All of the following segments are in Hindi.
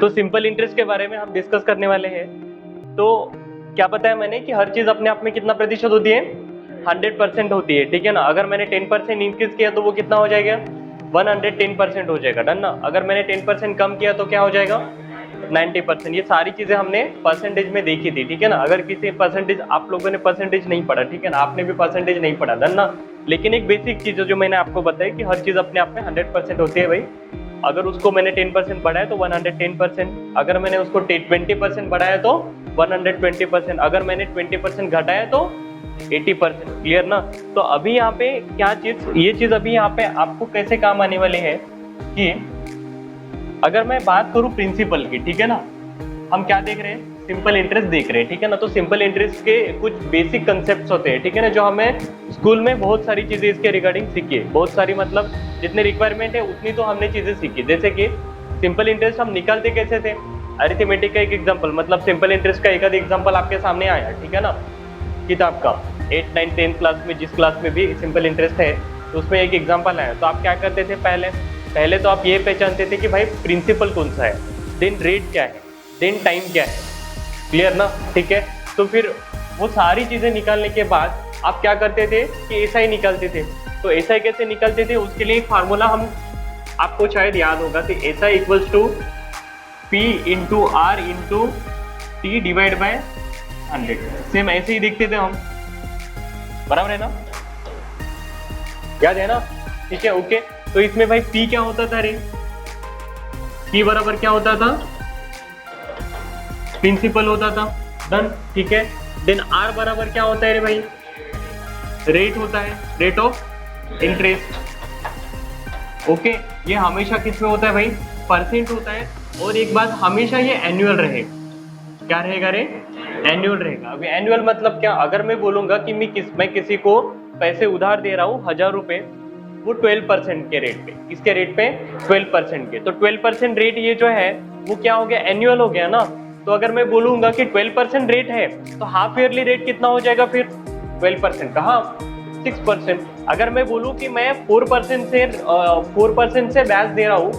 तो सिंपल इंटरेस्ट के बारे में हम डिस्कस करने वाले हैं। तो क्या बताया मैंने कि हर चीज अपने आप में कितना प्रतिशत होती है, 100% होती है, ठीक है ना। अगर मैंने 10% इंक्रीज किया तो वो कितना हो जाएगा, 110% हो जाएगा, डन ना। अगर मैंने 10% कम किया तो क्या हो जाएगा, 90%। ये सारी चीजें हमने परसेंटेज में देखी थी, ठीक है ना। अगर किसी परसेंटेज, आप लोगों ने परसेंटेज नहीं पढ़ा, ठीक है ना, आपने भी परसेंटेज नहीं पढ़ा, डन ना। लेकिन एक बेसिक चीज जो मैंने आपको बताई कि हर चीज अपने आप में 100% होती है भाई। अगर उसको मैंने 10% बढ़ाया तो 110%, अगर मैंने उसको 20% बढ़ाया तो 120%, अगर मैंने 20% घटाया तो 80%। क्लियर ना। तो अभी यहाँ पे क्या चीज, ये चीज अभी यहाँ पे आपको कैसे काम आने वाली है कि अगर मैं बात करूं प्रिंसिपल की, ठीक है ना, हम क्या देख रहे हैं, सिंपल इंटरेस्ट देख रहे हैं, ठीक है ना। तो सिंपल इंटरेस्ट के कुछ बेसिक कंसेप्ट्स होते हैं, ठीक है ना, जो हमें स्कूल में बहुत सारी चीजें इसके रिगार्डिंग सीखी है, बहुत सारी, मतलब जितने रिक्वायरमेंट है उतनी तो हमने चीजें सीखी। जैसे कि सिंपल इंटरेस्ट हम निकालते कैसे थे, अरिथमेटिक का एक एग्जाम्पल, मतलब सिंपल इंटरेस्ट का एक आध एग्जाम्पल आपके सामने आया, ठीक है ना, किताब का 8, 9, 10 क्लास में, जिस क्लास में भी सिंपल इंटरेस्ट है तो उसमें एक एग्जाम्पल आया। तो आप क्या करते थे, पहले तो आप ये पहचानते थे कि भाई प्रिंसिपल कौन सा है, देन रेट क्या है, देन टाइम क्या है। क्लियर ना, ठीक है। तो फिर वो सारी चीजें निकालने के बाद आप क्या करते थे कि एसआई निकालते थे। तो एसआई कैसे निकालते थे, उसके लिए एक फार्मूला हम, आपको शायद याद होगा कि SI equals to P into R into T divide by 100। Same ऐसे ही देखते थे हम, बराबर है ना, याद है ना, ठीक है, ओके। तो इसमें भाई पी क्या होता था रे, पी बराबर क्या होता था, प्रिंसिपल होता था, डन, ठीक है। देन आर बराबर क्या होता है रे भाई, रेट होता है, रेट ऑफ इंटरेस्ट, ओके। ये हमेशा किस में होता है भाई, परसेंट होता है। और एक बात, हमेशा ये एनुअल रहेगा, क्या रहेगा रे, एनुअल रहेगा। अभी एनुअल मतलब क्या, अगर मैं बोलूंगा कि मैं किसी को पैसे उधार दे रहा हूँ 1000 रुपए, वो 12% के रेट पे, किसके रेट पे, 12% के। तो 12% रेट ये जो है वो क्या हो गया, एनुअल हो गया ना। तो अगर मैं बोलूंगा कि 12% रेट है तो हाफ ईयरली रेट कितना हो जाएगा फिर, 12% का हाफ 6%। अगर मैं बोलूं कि मैं 4% से ब्याज दे रहा हूँ,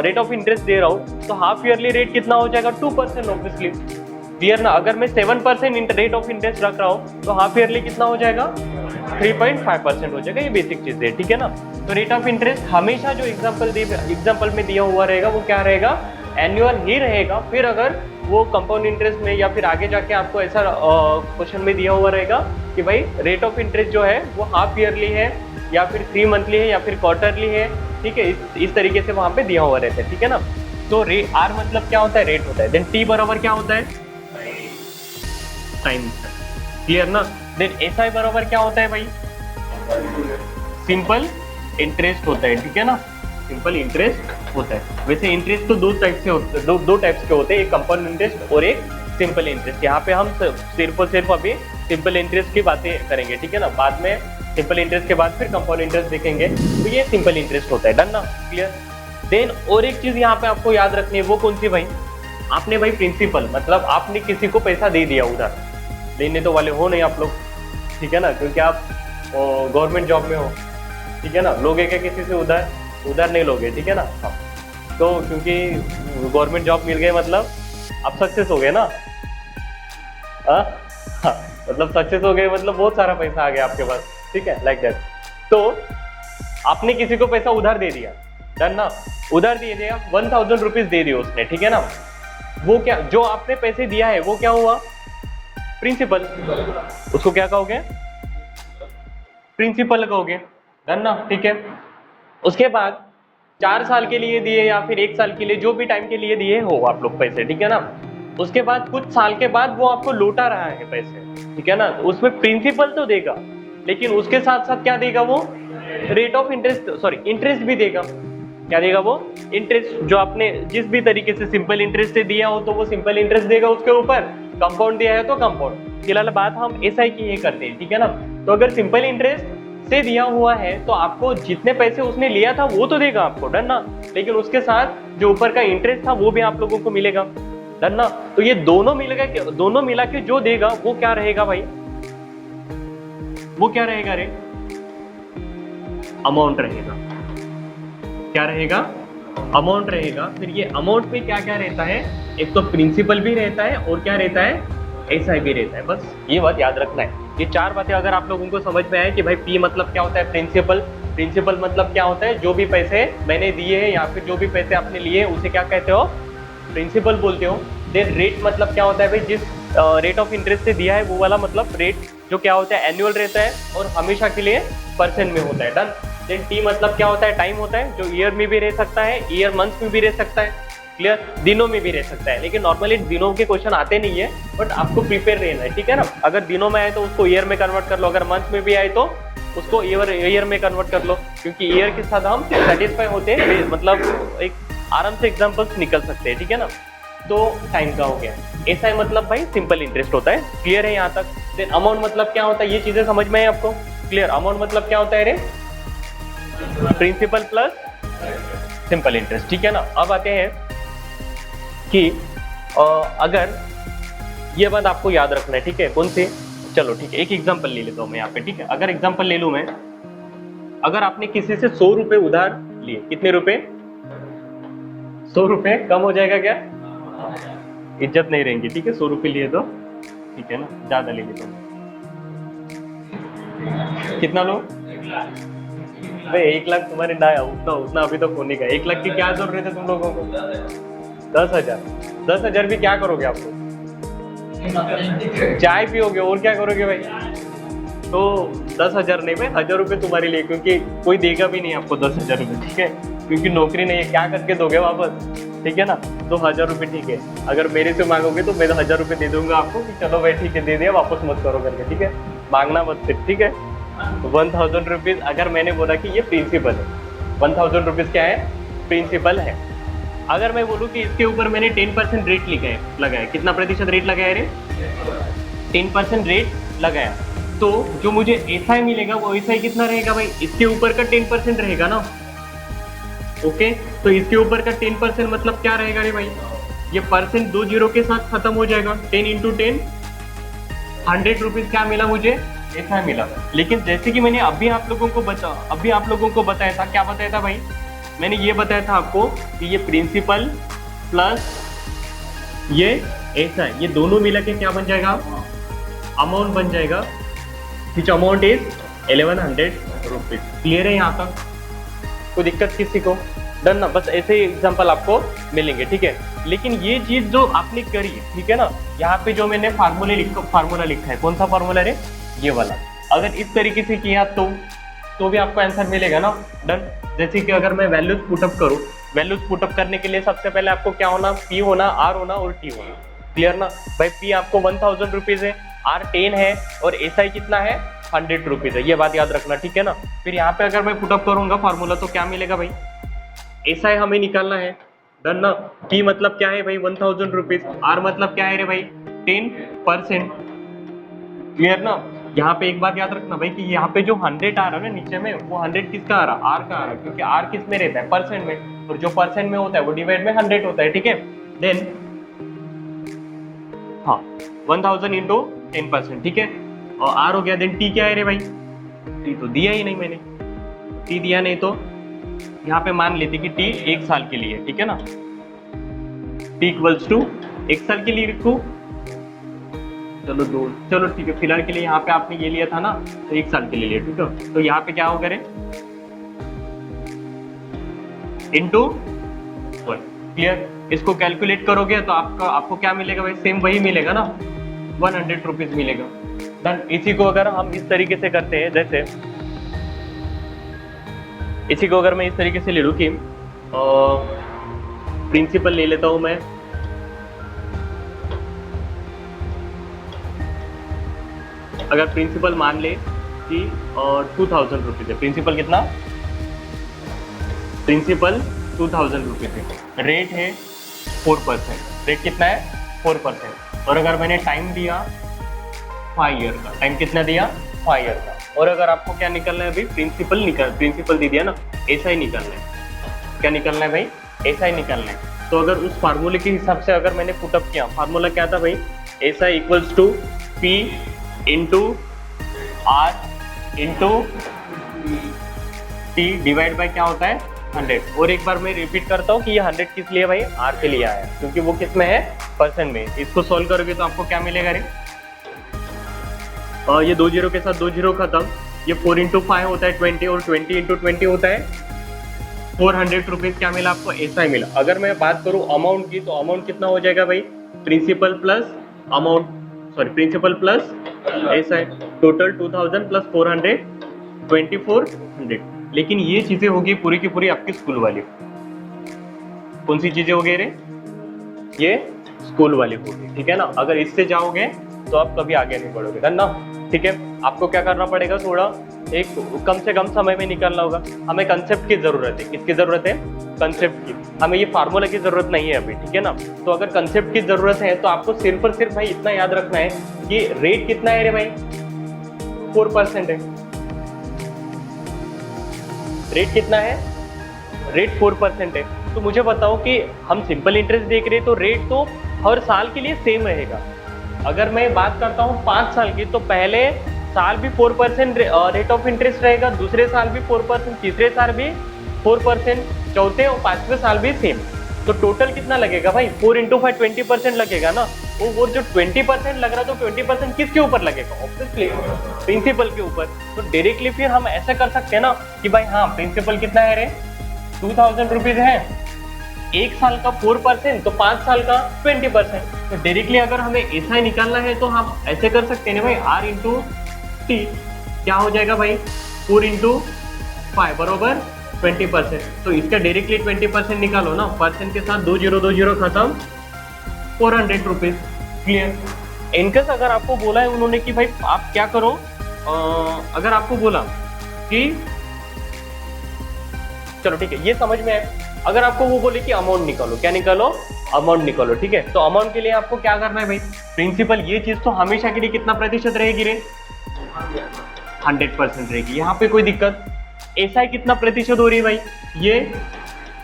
रेट ऑफ इंटरेस्ट दे रहा हूँ, तो हाफ ईयरली रेट कितना हो जाएगा, 2% ऑब्वियसली। क्लियर ना। अगर मैं 7% रेट ऑफ इंटरेस्ट रख रहा हूँ तो हाफ ईयरली कितना हो जाएगा, 3.5% हो जाएगा। ये बेसिक चीज है, ठीक है ना। तो रेट ऑफ इंटरेस्ट हमेशा जो एग्जाम्पल में दिया हुआ रहेगा वो क्या रहेगा, एनुअल ही रहेगा। फिर अगर वो कंपाउंड इंटरेस्ट में या फिर आगे जाके आपको ऐसा क्वेश्चन में दिया हुआ रहेगा कि भाई रेट ऑफ इंटरेस्ट जो है वो हाफ ईयरली है या फिर 3 मंथली है या फिर क्वार्टरली है, ठीक है, इस तरीके से वहां पे दिया हुआ रहता है, ठीक है ना। तो आर मतलब क्या होता है, रेट होता है। देन टी बराबर क्या होता है, टाइम। क्लियर ना। देन एसआई बराबर क्या होता है भाई, सिंपल इंटरेस्ट होता है, ठीक है ना, सिंपल इंटरेस्ट होता है। वैसे इंटरेस्ट तो दो टाइप्स के होते हैं, एक कंपाउंड इंटरेस्ट और एक सिंपल इंटरेस्ट। यहाँ पे हम सिर्फ और सिर्फ अभी सिंपल इंटरेस्ट की बातें करेंगे, ठीक है ना। बाद में सिंपल इंटरेस्ट के बाद फिर कंपाउंड इंटरेस्ट देखेंगे। तो ये सिंपल इंटरेस्ट होता है, डन ना, क्लियर। देन और एक चीज यहाँ पे आपको याद रखनी है, वो कौन सी भाई, आपने भाई प्रिंसिपल, मतलब आपने किसी को पैसा दे दिया उधार, देने तो वाले हो नहीं आप लोग, ठीक है ना, क्योंकि आप गवर्नमेंट जॉब में हो, ठीक है ना। लोगे क्या किसी से उधार नहीं लोगे, ठीक है ना। हाँ, तो क्योंकि गवर्नमेंट जॉब मिल गई मतलब आप सक्सेस हो गए ना, हाँ, मतलब सक्सेस हो गए मतलब बहुत सारा पैसा आ गया आपके पास, ठीक है, लाइक दैट। तो आपने किसी को पैसा उधार दे दिया, डन ना, उधार दे दिया, 1000 रुपीज दे दिए उसने, ठीक है ना। वो क्या, जो आपने पैसे दिया है वो क्या हुआ, प्रिंसिपल, उसको क्या कहोगे, प्रिंसिपल कहोगे, डन ना, ठीक है। उसके बाद 4 साल के लिए दिए या फिर 1 साल के लिए, जो भी टाइम के लिए दिए हो आप लोग पैसे, ठीक है ना। उसके बाद कुछ साल के बाद वो आपको लौटा रहा है पैसे, ठीक है ना। उसमें प्रिंसिपल तो देगा लेकिन उसके साथ साथ क्या देगा वो, rate of interest, sorry interest भी देगा। क्या देगा वो, इंटरेस्ट। जो आपने जिस भी तरीके से सिंपल इंटरेस्ट से दिया हो तो वो सिंपल इंटरेस्ट देगा उसके ऊपर, कंपाउंड दिया है तो कंपाउंड। फिलहाल बात हम एसआई की ये करते हैं, ठीक है ना। तो अगर सिंपल इंटरेस्ट से दिया हुआ है तो आपको जितने पैसे उसने लिया था वो तो देगा आपको, डन ना, लेकिन उसके साथ जो ऊपर का इंटरेस्ट था वो भी आप लोगों को मिलेगा, डन ना। तो ये दोनों मिला के जो देगा वो क्या रहेगा भाई, वो क्या रहेगा रे, अमाउंट रहेगा। क्या रहेगा, अमाउंट रहेगा, फिर ये अमाउंट में क्या क्या रहता है, एक तो प्रिंसिपल भी रहता है और क्या रहता है, एसआई भी रहता है। बस ये बात याद रखना है। ये चार बातें अगर आप लोगों को समझ में आए कि भाई पी मतलब क्या होता है, प्रिंसिपल, प्रिंसिपल मतलब क्या होता है, जो भी पैसे मैंने दिए हैं या फिर जो भी पैसे आपने लिए उसे क्या कहते हो, प्रिंसिपल बोलते हो। देन रेट मतलब क्या होता है भाई, जिस रेट ऑफ इंटरेस्ट से दिया है वो वाला मतलब रेट जो क्या होता है एनुअल रहता है और हमेशा के लिए परसेंट में होता है। डन। देन टी मतलब क्या होता है, टाइम होता है, जो ईयर में भी रह सकता है, ईयर मंथ में भी रह सकता है, क्लियर, दिनों में भी रह सकता है। लेकिन नॉर्मली दिनों के क्वेश्चन आते नहीं है, बट आपको प्रिपेयर रहना है, ठीक है ना। अगर दिनों में आए तो उसको ईयर में कन्वर्ट कर लो, अगर मंथ में भी आए तो उसको ईयर में कन्वर्ट कर लो, क्योंकि ईयर के साथ हम सेटिस्फाई होते हैं, मतलब एक आराम से एग्जाम्पल्स निकल सकते हैं, ठीक है ना। तो टाइम का हो गया। एसआई मतलब भाई सिंपल इंटरेस्ट होता है, क्लियर है यहाँ तक। देन अमाउंट मतलब क्या होता है, ये चीजें समझ में है आपको, क्लियर। अमाउंट मतलब क्या होता है रे, प्रिंसिपल प्लस सिंपल इंटरेस्ट, ठीक है ना। अब आते हैं कि अगर ये बात आपको याद रखना है, ठीक है, कौन सी, चलो ठीक है, एक एग्जांपल ले लेता हूँ मैं यहाँ पे, ठीक है। अगर एग्जांपल ले लूँ मैं, अगर आपने किसी से 100 रुपए उधार लिए, कितने रुपए, 100 रुपए, कम हो जाएगा क्या, इज्जत नहीं रहेंगी, ठीक है। 100 रुपए लिए तो ठीक है ना, ज्यादा ले लेता हूँ, कितना लो भाई, 1 लाख तुम्हारे ना, उतना उतना अभी तो होने का। 1 लाख की क्या जरूरत है तुम लोगों को, 10,000, 10,000 भी क्या करोगे आप लोग, चाय पियोगे और क्या करोगे भाई। तो 10,000 नहीं भाई, 1,000 रुपये तुम्हारे लिए, क्योंकि कोई देगा भी नहीं आपको 10,000 रुपये, ठीक है, क्योंकि नौकरी नहीं है, क्या करके दोगे वापस, ठीक है ना। तो 1,000 रुपये ठीक है, अगर मेरे से मांगोगे तो मैं 1,000 रुपये दे दूंगा आपको कि चलो भाई ठीक है दे दिया, वापस मत करो करके, ठीक है, मांगना मत फिर, ठीक है। 1,000 रुपीज अगर मैंने बोला कि ये प्रिंसिपल है, 1,000 रुपीज क्या है, प्रिंसिपल है। अगर मैं बोलूँ कि इसके ऊपर मैंने 10% रेट लगाया, कितना प्रतिशत रेट लगाया रे, 10% रेट लगाया, तो जो मुझे एसआई मिलेगा वो एसआई कितना रहेगा भाई, इसके ऊपर का 10% रहेगा ना, ओके। तो इसके ऊपर का 10% मतलब क्या रहेगा रे भाई, ये परसेंट 2 जीरो के साथ खत्म हो जाएगा, 10 इंटू 10, 100 रुपीज क्या मिला मुझे, एसआई मिला। लेकिन जैसे कि मैंने अभी आप लोगों को बताया था, क्या बताया था भाई, मैंने ये बताया था आपको कि ये प्रिंसिपल प्लस ये एसआई, ये दोनों मिला के क्या बन जाएगा, अमाउंट बन जाएगा, विच अमाउंट इज 1100 रुपीज। क्लियर है यहाँ तक, कोई दिक्कत किसी को, डन ना। बस ऐसे ही एग्जांपल आपको मिलेंगे, ठीक है। लेकिन ये चीज जो आपने करी, ठीक है ना, यहाँ पे जो मैंने फार्मूला लिखा है, कौन सा फार्मूला है, ये वाला, अगर इस तरीके से किया तो भी आपको आंसर मिलेगा ना, डन। जैसे कि अगर मैं वैल्यूज पुटअप करूँ, वैल्यूज पुटअप करने के लिए सबसे पहले आपको क्या होना, पी होना, आर होना और टी होना, क्लियर ना भाई। पी आपको 1,000 रुपीज है, आर 10 है और एसआई कितना है, 100 रुपीज है, ये बात याद रखना, ठीक है ना। फिर यहाँ पे अगर मैं पुटअप करूंगा फार्मूला तो क्या मिलेगा भाई, एसआई हमें निकालना है, डन ना। पी मतलब क्या है भाई, 1,000 रुपीज, आर मतलब क्या है रे भाई, 10%, क्लियर ना। यहाँ पे एक बात याद रखना भाई कि यहाँ पे जो 100 आ रहा है ना नीचे में, वो 100 किसका आ रहा, आर का आ रहा, क्योंकि आर किस में रहता है, परसेंट में, और जो परसेंट में होता है वो डिवाइड में 100 होता है, ठीक है। देन हाँ 1000 इंटू 10%, ठीक है, और आर हो गया। देन टी क्या है रे भाई, टी तो दिया ही नहीं मैंने, टी दिया नहीं तो यहाँ पे मान लेते कि टी 1 साल के लिए, ठीक है ना, टी इक्वल्स टू 1 साल के लिए लिखूं, चलो ठीक है, फिलहाल के लिए यहाँ पे आपने ये लिया था ना, तो 1 साल के लिए लिया, ठीक है। तो यहाँ पे क्या होगा रे, इंटू 1, क्लियर। इसको कैलकुलेट करोगे तो आपको क्या मिलेगा भाई, सेम वही मिलेगा ना, 100 रुपीज मिलेगा, डन। इसी को अगर हम इस तरीके से करते हैं, जैसे इसी को अगर मैं इस तरीके से ले लूँ कि प्रिंसिपल ले लेता हूं मैं, अगर प्रिंसिपल मान ले कि 2,000 रुपीज है, प्रिंसिपल कितना, प्रिंसिपल 2,000 रुपीज है, रेट है 4%, रेट कितना है 4%, और अगर मैंने टाइम दिया 5 ईयर का, टाइम कितना दिया 5 ईयर का, और अगर आपको क्या निकलना है भाई, प्रिंसिपल दे दिया ना, एसआई निकलना है, क्या निकलना है भाई, एसआई निकलना है। तो अगर उस फार्मूले के हिसाब से अगर मैंने पुटअप किया, फार्मूला क्या था भाई, SI equals to P into R into T divide by क्या होता है 100। और एक बार मैं रिपीट करता हूँ कि ये 100 किस लिए भाई, आर के लिए आया, क्योंकि वो किस में है, परसेंट में। इसको सॉल्व करोगे तो आपको क्या मिलेगा रे, ये 2 जीरो के साथ 2 जीरो खत्म, ये 4 इंटू 5 होता है 20, और 20 इंटू 20 होता है 400 रुपीज़। क्या मिला आपको, ऐसा ही मिला। अगर मैं बात करूँ अमाउंट की, तो अमाउंट कितना हो जाएगा भाई, principal plus amount, sorry principal plus ऐसा है, टोटल 2000 प्लस 400 2400। लेकिन ये चीजें होगी पूरी की पूरी आपकी स्कूल वाली। कौन सी चीजें हो गई रे, ये स्कूल वाली होगी, ठीक है ना। अगर इससे जाओगे तो आप कभी आगे नहीं बढ़ोगे, है ना। ठीक है, आपको क्या करना पड़ेगा, थोड़ा एक कम से कम समय में निकालना होगा। हमें कंसेप्ट की जरूरत है, किसकी जरूरत है, कंसेप्ट की। हमें ये फार्मूला की जरूरत नहीं है अभी, ठीक है ना। तो अगर कंसेप्ट की जरूरत है तो आपको सिर्फ और सिर्फ भाई इतना याद रखना है कि रेट कितना है रे भाई, 4% है। रेट कितना है, रेट 4% है। तो मुझे बताओ कि हम सिंपल इंटरेस्ट देख रहे हैं तो रेट तो हर साल के लिए सेम रहेगा। अगर मैं बात करता हूँ 5 साल की, तो पहले साल भी 4% रेट ऑफ इंटरेस्ट रहेगा, दूसरे साल भी 4%, तीसरे साल भी 4%, चौथे और 5वें साल भी सेम। तो टोटल कितना लगेगा भाई, 4 इंटू 5 20% लगेगा ना। वो जो 20% लग रहा, तो 20% किसके ऊपर लगेगा, ऑब्वियसली प्रिंसिपल के ऊपर। तो डायरेक्टली फिर हम ऐसा कर सकते हैं ना कि भाई हाँ, प्रिंसिपल कितना है रे, 2000 रुपीज है, एक साल का 4%, तो 5 साल का 20%। तो डायरेक्टली अगर हमें ऐसा ही निकालना है तो हम ऐसे कर सकते हैं ना भाई, आर इंटू टी क्या हो जाएगा भाई, 4 इंटू 5 बरोबर 20%। तो इसका डायरेक्टली 20% निकालो ना, परसेंट के साथ 2 जीरो खत्म, 400 रुपीज। क्लियर। इनकेस अगर आपको बोला है उन्होंने कि भाई आप क्या करो, अगर आपको बोला कि चलो ठीक है, ये समझ में है। अगर आपको वो बोले कि अमाउंट निकालो, क्या निकालो, अमाउंट निकालो, ठीक है। तो अमाउंट के लिए आपको क्या करना है भाई, प्रिंसिपल ये चीज तो हमेशा के लिए कितना प्रतिशत रहेगी रे, 100% रहेगी। यहाँ पे कोई दिक्कत, ऐसा कितना प्रतिशत हो रही है भाई, ये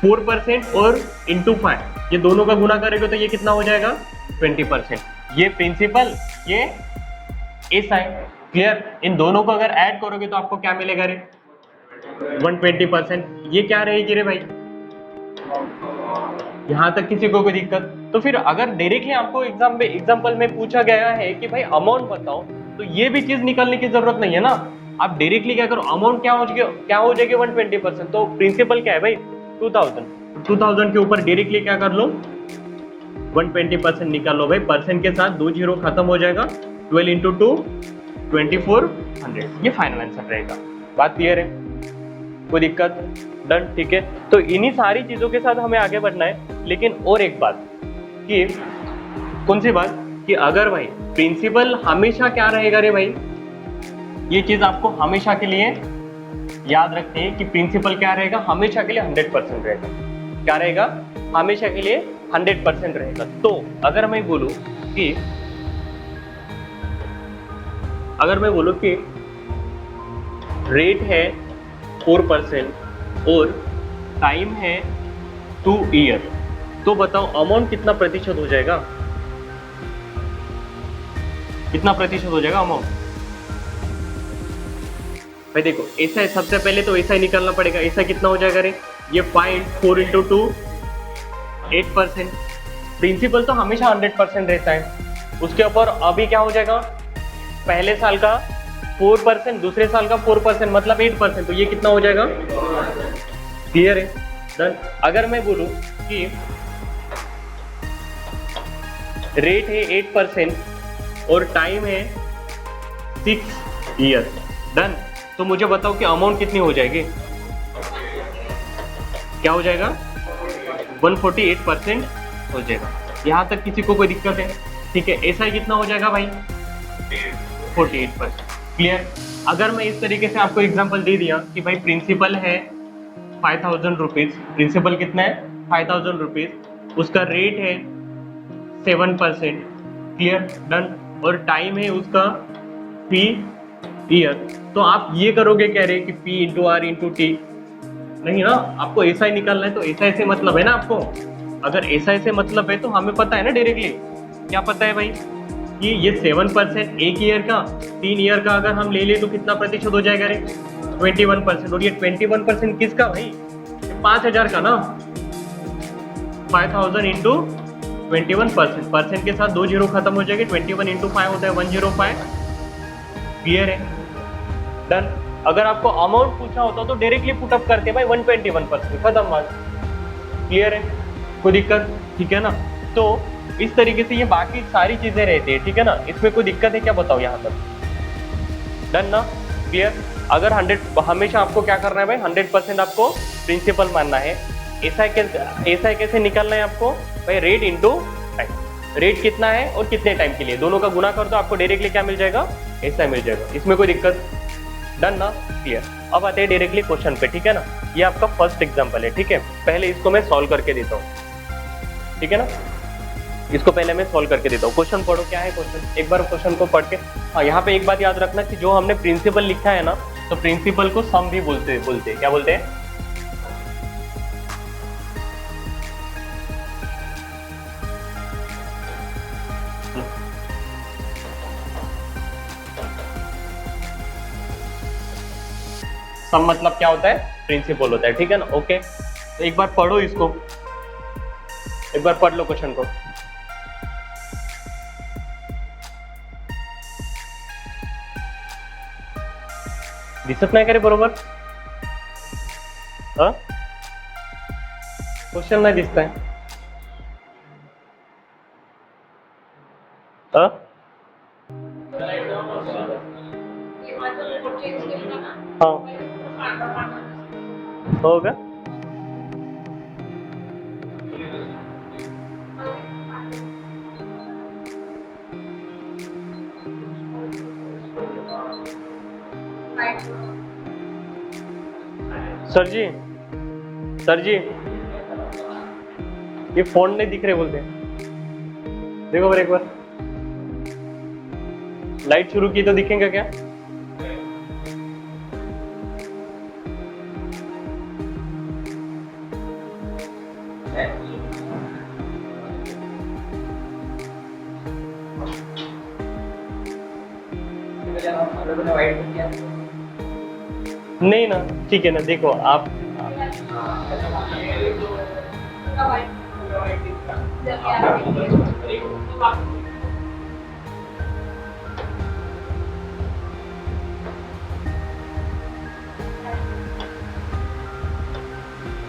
4% और इंटू 5, ये दोनों का गुना करेगा तो ये कितना हो जाएगा, 20%। ये प्रिंसिपल, ये ऐसा है। क्लियर। इन दोनों को अगर ऐड करोगे तो आपको क्या मिलेगा रे, 120%। ये क्या रहेगी रे भाई, यहां तक किसी को कोई दिक्कत। तो फिर अगर डायरेक्टली आपको एग्जाम्पल में पूछा गया है कि भाई अमाउंट बताओ, तो ये भी चीज निकालने की जरूरत नहीं है ना। आप डायरेक्टली क्या करो, अमाउंट क्या हो जाएगी 120%, तो प्रिंसिपल क्या है भाई 2000 के ऊपर डायरेक्टली क्या कर लो 120% निकाल लो भाई। परसेंट के साथ 2 जीरो खत्म हो जाएगा, 12 इंटू 2 2400, ये फाइनल आंसर रहेगा। बात क्लियर है, कोई दिक्कत, डन, ठीक है। तो इन्हीं सारी चीजों के साथ हमें आगे बढ़ना है। लेकिन और एक बात कि कौन सी बात, कि अगर भाई प्रिंसिपल हमेशा क्या रहेगा रे भाई, ये चीज आपको हमेशा के लिए याद रखनी है कि प्रिंसिपल क्या रहेगा, हमेशा के लिए 100% रहेगा। क्या रहेगा, हमेशा के लिए 100% रहेगा। तो अगर मैं बोलूं कि रेट है 4% और टाइम है 2 ईयर, तो बताओ अमाउंट कितना प्रतिशत हो जाएगा, कितना प्रतिशत हो जाएगा अमाउंट। भाई देखो ऐसा है, सबसे पहले तो ऐसा ही निकालना पड़ेगा। ऐसा कितना हो जाएगा रे, ये 4 इंटू 2 8%। प्रिंसिपल तो हमेशा 100% रहता है। उसके ऊपर अभी क्या हो जाएगा, पहले साल का 4%, दूसरे साल का 4%, मतलब 8%। तो ये कितना हो जाएगा, क्लियर है, डन। अगर मैं बोलूं कि रेट है 8% और टाइम है 6 ईयर, डन। तो मुझे बताओ कि अमाउंट कितनी हो जाएगी, क्या हो जाएगा 148% हो जाएगा। यहां तक किसी को कोई दिक्कत है, ठीक है। ऐसा ही कितना हो जाएगा भाई 48%, क्लियर। अगर मैं इस तरीके से आपको एग्जांपल दे दिया कि भाई प्रिंसिपल है 5000 रुपीज, प्रिंसिपल कितना है 5000 रुपीज, उसका रेट है 7%, क्लियर, डन। और टाइम है उसका 3 ईयर। तो आप ये करोगे कह रहे कि P into R into T, नहीं ना, आपको ऐसा ही निकालना है। तो ऐसा ऐसे मतलब है ना आपको, अगर ऐसा ऐसे मतलब है तो हमें पता है ना डायरेक्टली, क्या पता है भाई कि ये 7% एक ईयर का, 3 ईयर का अगर हम ले ले तो कितना प्रतिशत हो जाएगा रे 21%। और ये 21% किसका भाई, 5000 का ना, 5000 इंटू 21%, परसेंट के साथ 2 जीरो खत्म हो जाएगी, 21 इंटू 5 होता है 105। क्लियर है? डन। अगर आपको अमाउंट पूछा होता तो डायरेक्टली पुटअप करते भाई 121%, खत्म बात। क्लियर है? कोई दिक्कत? ठीक है ना? तो इस तरीके से ये बाकी सारी चीजें रहती है, ठीक है ना? इसमें कोई दिक्कत है क्या, बताओ यहाँ तक? डन ना? क्लियर? अगर 100, हमेशा आपको क्या करना है भाई, 100% आपको प्रिंसिपल मानना है। ऐसा कैसे निकालना है आपको भाई, रेट इंटू टाइम। रेट कितना है और कितने टाइम के लिए, दोनों का गुना कर दो, आपको डायरेक्टली क्या मिल जाएगा, ऐसा मिल जाएगा। इसमें कोई दिक्कत? डन ना? क्लियर। अब आते हैं डायरेक्टली क्वेश्चन पे, ठीक है ना? ये आपका फर्स्ट एग्जांपल है, ठीक है? पहले इसको मैं सॉल्व करके देता हूँ, ठीक है ना? इसको पहले मैं सॉल्व करके देता हूँ। क्वेश्चन पढ़ो, क्या है क्वेश्चन, एक बार क्वेश्चन को पढ़ के। हाँ, यहाँ पे एक बात याद रखना कि जो हमने प्रिंसिपल लिखा है ना, तो प्रिंसिपल को सम भी बोलते हैं। क्या बोलते हैं? सम मतलब क्या होता है, प्रिंसिपल होता है, ठीक है ना? ओके, तो एक बार पढ़ो इसको, एक बार पढ़ लो क्वेश्चन को। दिसत नाही का रे बरोबर? क्वेश्चन नाही दिसताय? हाँ, हो का? सर जी, सर जी, ये फोन नहीं दिख रहे बोलते। देखो बार एक बार, लाइट शुरू की तो दिखेगा क्या? नहीं ना, ठीक है ना? देखो आप,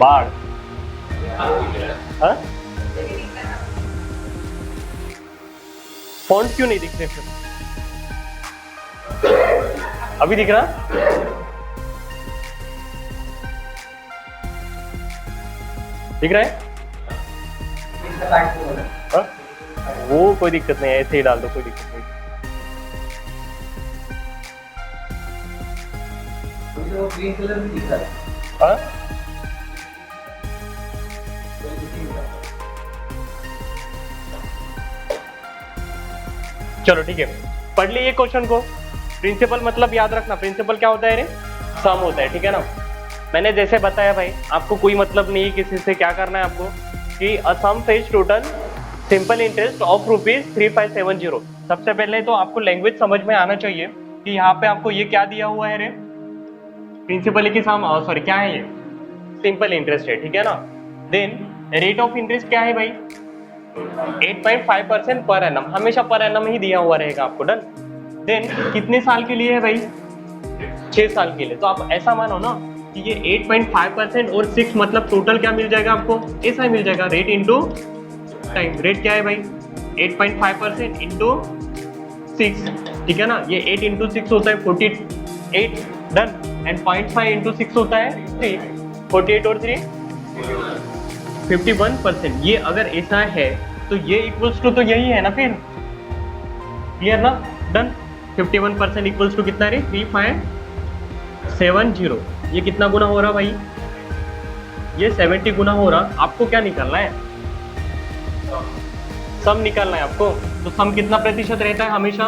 बाढ़, हाँ? फॉन्ट क्यों नहीं दिख रहे फिर? अभी दिख रहा? दिख रहा है? हाँ? वो कोई दिक्कत नहीं है, ऐसे ही डाल दो, कोई दिक्कत नहीं। ग्रीन कलर भी दिख रहा है। हाँ? चलो ठीक है, पढ़ लीजिए क्वेश्चन को। प्रिंसिपल मतलब याद रखना, प्रिंसिपल क्या होता है रे? सम होता है, ठीक है ना? मैंने जैसे बताया भाई, आपको कोई मतलब नहीं है किसी से, क्या करना है आपको कि a sum pays total simple interest of ₹3570। सबसे पहले तो आपको लैंग्वेज समझ में आना चाहिए कि यहाँ पे आपको ये क्या दिया हुआ है रे, प्रिंसिपल की सम, सॉरी क्या है ये, सिंपल इंटरेस्ट है, ठीक है ना? देन रेट ऑफ इंटरेस्ट क्या है भाई, 8.5% पर एनम, हमेशा पर एनम ही दिया हुआ रहेगा आपको। डन। देन कितने साल के लिए है भाई, 6 साल के लिए। तो आप ऐसा मानो ना कि ये 8.5% और 6 मतलब टोटल क्या मिल जाएगा आपको, ऐसा ही मिल जाएगा, रेट इंटू टाइम। रेट क्या है भाई, 8.5% इंटू 6, ठीक है ना? ये 8 इंटू 6 होता है 48। डन। एंड 0.5 इंटू 6 होता है 3, 48 और 3 51%। ये अगर ऐसा है तो ये इक्वल्स टू तो यही है ना फिर, क्लियर ना? डन। 51% इक्वल्स टू कितना है, 3570। ये कितना गुना हो रहा भाई, ये 70 गुना हो रहा। आपको क्या निकालना है, सम निकालना है आपको। तो सम कितना प्रतिशत रहता है हमेशा,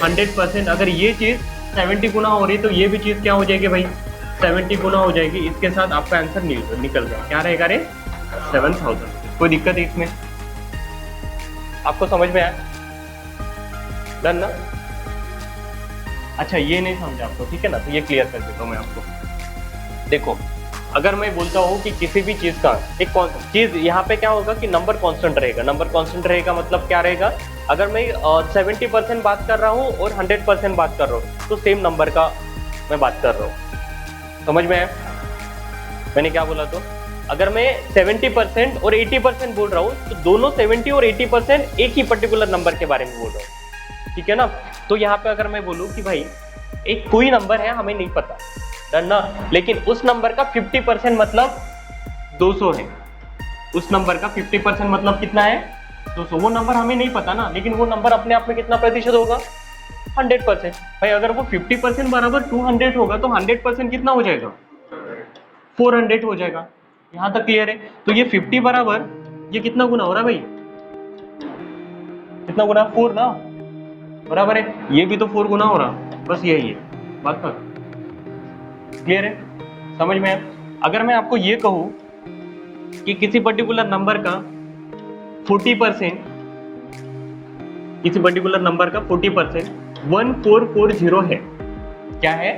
100%। अगर ये चीज 70 गुना हो रही है तो ये भी चीज क्या हो जाएगी भाई, 70 गुना हो जाएगी। इसके साथ आपका आंसर निकल गया, क्या रहेगा रे, 7000। कोई दिक्कत है इसमें, आपको समझ में आया? डन ना? अच्छा ये नहीं समझा आपको, ठीक है ना? तो ये क्लियर कर देता हूँ मैं आपको। देखो अगर मैं बोलता हूँ कि किसी भी चीज़ का एक चीज़ यहाँ पे क्या होगा कि नंबर कांस्टेंट रहेगा। नंबर कांस्टेंट रहेगा मतलब क्या रहेगा, अगर मैं 70% बात कर रहा हूँ और 100% बात कर रहा हूँ तो सेम नंबर का मैं बात कर रहा हूँ। समझ में आया मैंने क्या बोला? तो अगर मैं 70% और 80% बोल रहा हूँ तो दोनों 70 और 80% एक ही पर्टिकुलर नंबर के बारे में बोल रहा हूँ, ठीक है ना। तो यहाँ पे अगर मैं बोलूँ कि भाई एक कोई नंबर है हमें नहीं पता, डन ना, लेकिन उस नंबर का 50% मतलब 200 है। उस नंबर का 50% मतलब कितना है? 200। वो नंबर हमें नहीं पता ना, लेकिन वो नंबर अपने आप में कितना प्रतिशत होगा? 100%। भाई अगर वो 50% बराबर 200 होगा तो 100% कितना हो जाएगा? 400 हो जाएगा। यहाँ तक क्लियर है? तो ये 50 बराबर ये कितना गुना हो रहा है भाई? कितना गुना? 4 ना, बराबर है। ये भी तो 4 गुना हो रहा, बस यही है बात का। क्लियर है? समझ में आया? अगर मैं आपको ये कहूँ कि किसी पर्टिकुलर नंबर का 40%, किसी पर्टिकुलर नंबर का 40% 1440 है, क्या है?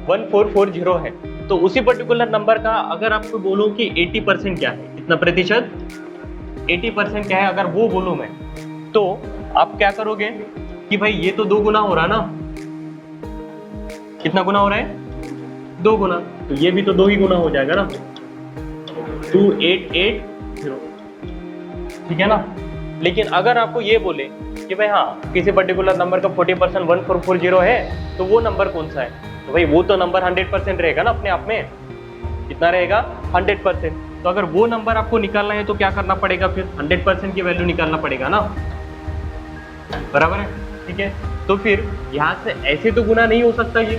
1440 है। तो उसी पर्टिकुलर नंबर का अगर आपको बोलूं कि 80% क्या है, कितना प्रतिशत? 80% क्या है अगर वो बोलूं मैं, तो आप क्या करोगे कि भाई ये तो 2 गुना हो रहा ना, कितना गुना हो रहा है? 2 गुना। तो ये भी तो 2 ही गुना हो जाएगा ना, 2880, ठीक है ना। लेकिन अगर आपको ये बोले कि भाई हाँ किसी पर्टिकुलर नंबर का 40% 1440 है, तो वो नंबर कौन सा है? तो भाई वो तो नंबर 100% रहेगा ना अपने आप में। कितना रहेगा? 100%। तो अगर वो नंबर आपको निकालना है तो क्या करना पड़ेगा? फिर 100% की वैल्यू निकालना पड़ेगा ना, बराबर है, ठीक है। तो फिर यहाँ से ऐसे तो गुना नहीं हो सकता। ये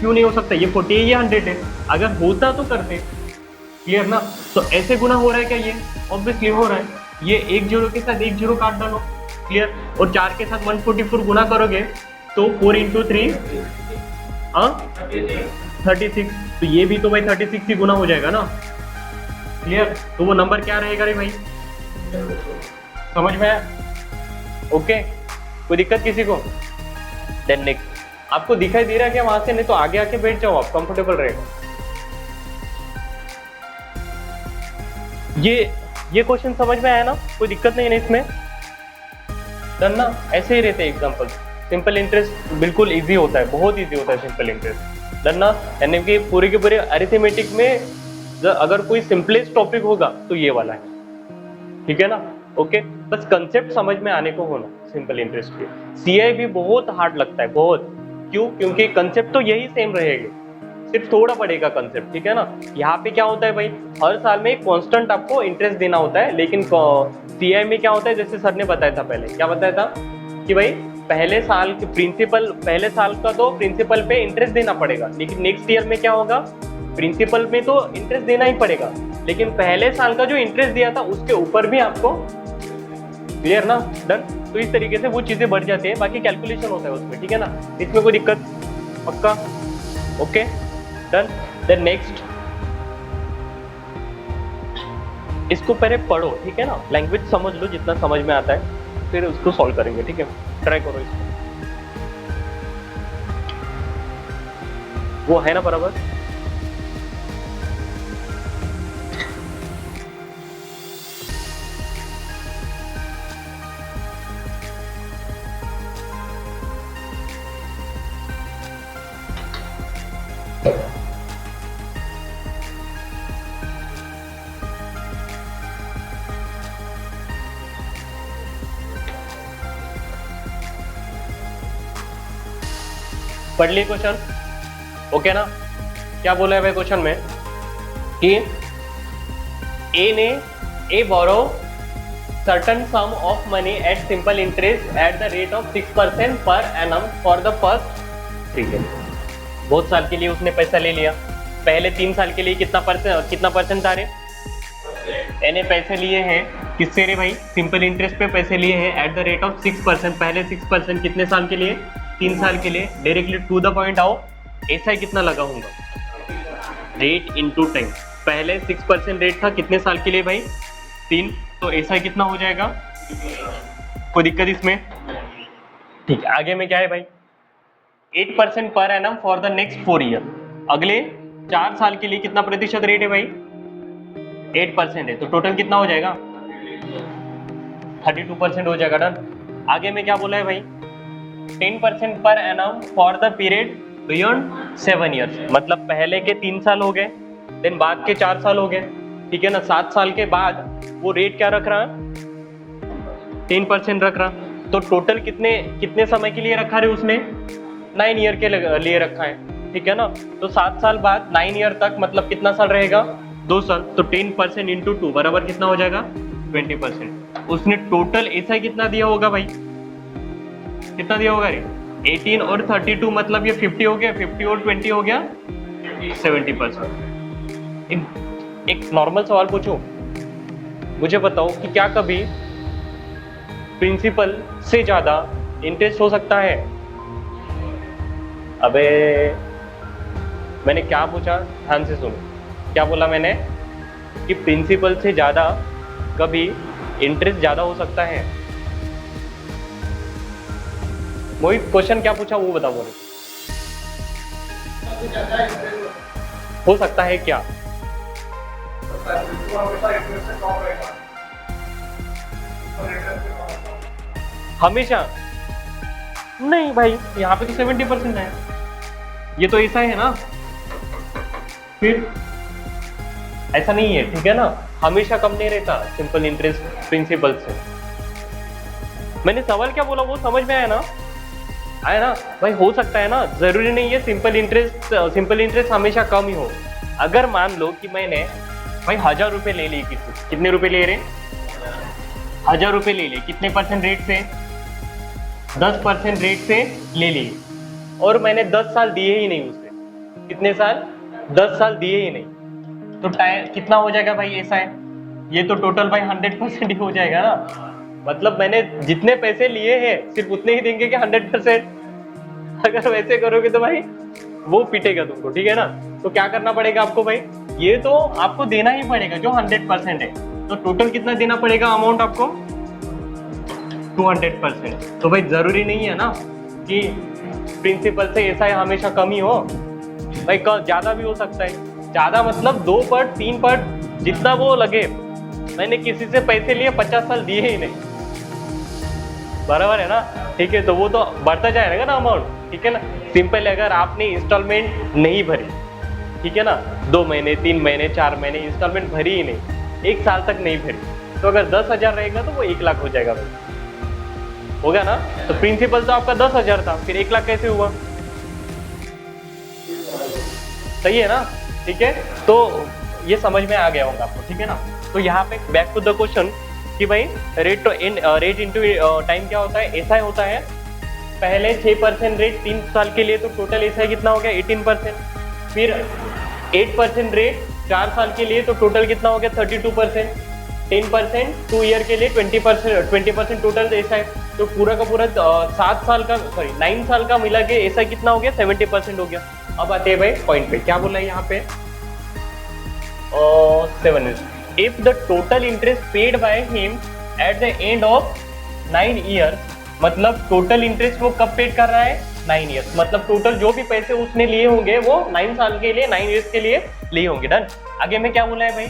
क्यों नहीं हो सकता? ये 40 है, ये 100 है। अगर होता तो करते, क्लियर ना। तो ऐसे गुना हो रहा है क्या? ये ऑब्वियसली हो रहा है। ये एक जीरो के साथ एक जीरो काट डालो, क्लियर। और 4 के साथ 144 गुना करोगे तो 4 × 3 36। तो ये भी तो भाई 36 ही गुना हो जाएगा ना, क्लियर। तो वो नंबर क्या रहेगा रे भाई? समझ में आया? ओके, कोई दिक्कत किसी को? देन नेक्स्ट, आपको दिखाई दे रहा है क्या वहां से? नहीं तो आगे आके बैठ जाओ, आप कंफर्टेबल रहेगा। ये क्वेश्चन समझ में आया ना? कोई दिक्कत नहीं है ना इसमें? डन ना। ऐसे ही रहते हैं एग्जांपल। सिंपल इंटरेस्ट बिल्कुल इजी होता है, बहुत इजी होता है सिंपल इंटरेस्ट, डन ना। यानी कि पूरे के पूरे अरिथमेटिक में अगर कोई सिंपलेस्ट टॉपिक होगा तो ये वाला है, ठीक है ना। ओके, बस कंसेप्ट समझ में आने को होना सिंपल इंटरेस्ट के। सीआई भी बहुत हार्ड लगता है, बहुत। क्यों? क्योंकि कंसेप्ट तो यही सेम रहेगा, सिर्फ थोड़ा पड़ेगा कंसेप्ट, ठीक है ना। यहाँ पे क्या होता है भाई, हर साल में एक कांस्टेंट आपको इंटरेस्ट देना होता है। लेकिन सीआई में क्या होता है, जैसे सर ने बताया था पहले, क्या बताया था कि भाई पहले साल के प्रिंसिपल, पहले साल का तो प्रिंसिपल पे इंटरेस्ट देना पड़ेगा, लेकिन नेक्स्ट ईयर में क्या होगा, प्रिंसिपल में तो इंटरेस्ट देना ही पड़ेगा, लेकिन पहले साल का जो इंटरेस्ट दिया था उसके ऊपर भी आपको, क्लियर ना, डन। तो इस तरीके से वो चीजें बढ़ जाती है, बाकी कैलकुलेशन होता है उसमें, ठीक है ना। इसमें कोई दिक्कत? पक्का? Okay, done. देन नेक्स्ट, इसको पहले पढ़ो, ठीक है ना, लैंग्वेज समझ लो जितना समझ में आता है, फिर उसको सॉल्व करेंगे, ठीक है। ट्राई करो इसको, वो है ना बराबर। पढ़ लिए क्वेश्चन? ओके ना। क्या बोला है भाई क्वेश्चन में कि ए बोरो certain sum of money at simple interest at the rate of 6% per annum for the first 3 years। बहुत साल के लिए उसने पैसा ले लिया, पहले 3 साल के लिए कितना परसेंट था रे? मैंने पैसे लिए हैं किससे रे भाई? सिंपल इंटरेस्ट पे पैसे लिए हैं एट द रेट ऑफ 6%। पहले 6% कितने साल के लिए? 3 साल के लिए। डायरेक्टली टू द पॉइंट आओ, ऐसा ही कितना लगाऊंगा, रेट इनटू टाइम। पहले 6% रेट था, कितने साल के लिए भाई? 3। तो ऐसा ही कितना हो जाएगा? कोई दिक्कत इसमें? ठीक है, आगे में क्या है भाई? 8% per annum for the next 4 year. अगले 4 साल के लिए कितना प्रतिशत रेट है भाई? 8% है, तो टोटल कितना हो जाएगा? 32% हो जाएगा। डन। आगे में क्या बोला है भाई? 10% per annum for the period beyond 7 years, मतलब पहले के 3 साल हो गए, देन बाद के 4 साल हो गए, ठीक है ना। 7 साल के बाद वो रेट क्या रख रहा है? 10% रख रहा। तो टोटल कितने समय के लिए रखा है उसने? 9 ईयर के लिए रखा है, ठीक है ना। तो 7 साल बाद 9 ईयर तक मतलब कितना साल रहेगा? 2 साल। तो 10% इंटू 2 बराबर कितना हो जाएगा? 20%। उसने टोटल ऐसा कितना दिया होगा भाई? कितना दिया होगा रे? 18 और 32 मतलब ये 50 हो गया, 50 और 20 हो गया 70%। एक नॉर्मल सवाल पूछूं, मुझे बताओ कि क्या कभी प्रिंसिपल से ज्यादा इंटरेस्ट हो सकता है? अबे मैंने क्या पूछा, ध्यान से सुनो। क्या बोला मैंने? कि प्रिंसिपल से ज्यादा कभी इंटरेस्ट ज्यादा हो सकता है। मोहित क्वेश्चन क्या पूछा वो बताओ मुझे। हो सकता है क्या? हमेशा नहीं भाई, यहाँ पे तो 70% है, ये तो ऐसा है ना। फिर ऐसा नहीं है, ठीक है ना। हमेशा कम नहीं रहता सिंपल इंटरेस्ट प्रिंसिपल से। मैंने सवाल क्या बोला वो समझ में आया ना? आया ना भाई? हो सकता है ना, जरूरी नहीं है सिंपल इंटरेस्ट हमेशा कम ही हो। अगर मान लो कि मैंने भाई 1000 रुपये ले लिए किसी, कितने रुपए ले रहे? 1000 रुपये ले लिए, कितने परसेंट रेट से? 10% रेट से ले लिए, और मैंने 10 साल दिए ही नहीं उसे। कितने साल? 10 साल दिए ही नहीं। तो टाइम कितना हो जाएगा भाई? ऐसा है, ये तो टोटल भाई 100% ही हो जाएगा ना। मतलब मैंने जितने पैसे लिए हैं सिर्फ उतने ही देंगे कि 100%। अगर वैसे करोगे तो भाई वो पीटेगा तुमको, ठीक है ना। तो क्या करना पड़ेगा आपको भाई? ये तो आपको देना ही पड़ेगा जो 100% है। तो टोटल कितना देना पड़ेगा अमाउंट आपको? 200%। तो भाई जरूरी नहीं है ना कि प्रिंसिपल से ऐसा है हमेशा कम ही हो भाई, ज्यादा भी हो सकता है। ज्यादा मतलब 2 पर 3 पर जितना वो लगे। मैंने किसी से पैसे लिए 50 साल दिए ही नहीं, बराबर है ना, ठीक है। तो वो तो बढ़ता जाएगा ना अमाउंट, ठीक है ना। सिंपल, अगर आपने इंस्टॉलमेंट नहीं भरी, ठीक है ना, 2 महीने 3 महीने 4 महीने इंस्टॉलमेंट भरी ही नहीं, 1 साल तक नहीं भरी, तो अगर 10,000 रहेगा तो वो 1 लाख हो जाएगा भाई, होगा ना। तो प्रिंसिपल तो आपका 10,000 था, फिर 1 लाख कैसे हुआ? सही है ना, ठीक है। तो ये समझ में आ गया होगा आपको, ठीक है ना। तो यहाँ पे बैक टू द क्वेश्चन कि भाई रेट इंटू टाइम क्या होता है? ऐसा होता है। पहले 6% रेट 3 साल के लिए, तो टोटल ऐसा कितना हो गया? 18%। फिर 8% रेट 4 साल के लिए, तो टोटल कितना हो गया? 32%। 10% 2 ईयर के लिए 20% टोटल ऐसा है। तो पूरा का पूरा 7 साल का 9 साल का मिला के ऐसा कितना हो गया? 70% हो गया। अब आते हैं भाई पॉइंट पे, क्या बोला है यहाँ पे? 7 years. If the total interest paid by him at the end of 9 years, मतलब टोटल इंटरेस्ट वो कब पेड कर रहा है? 9 ईयर्स। मतलब टोटल जो भी पैसे उसने लिए होंगे वो 9 साल के लिए, 9 ईयर्स के लिए लिए होंगे। डन। आगे में क्या बोला है भाई?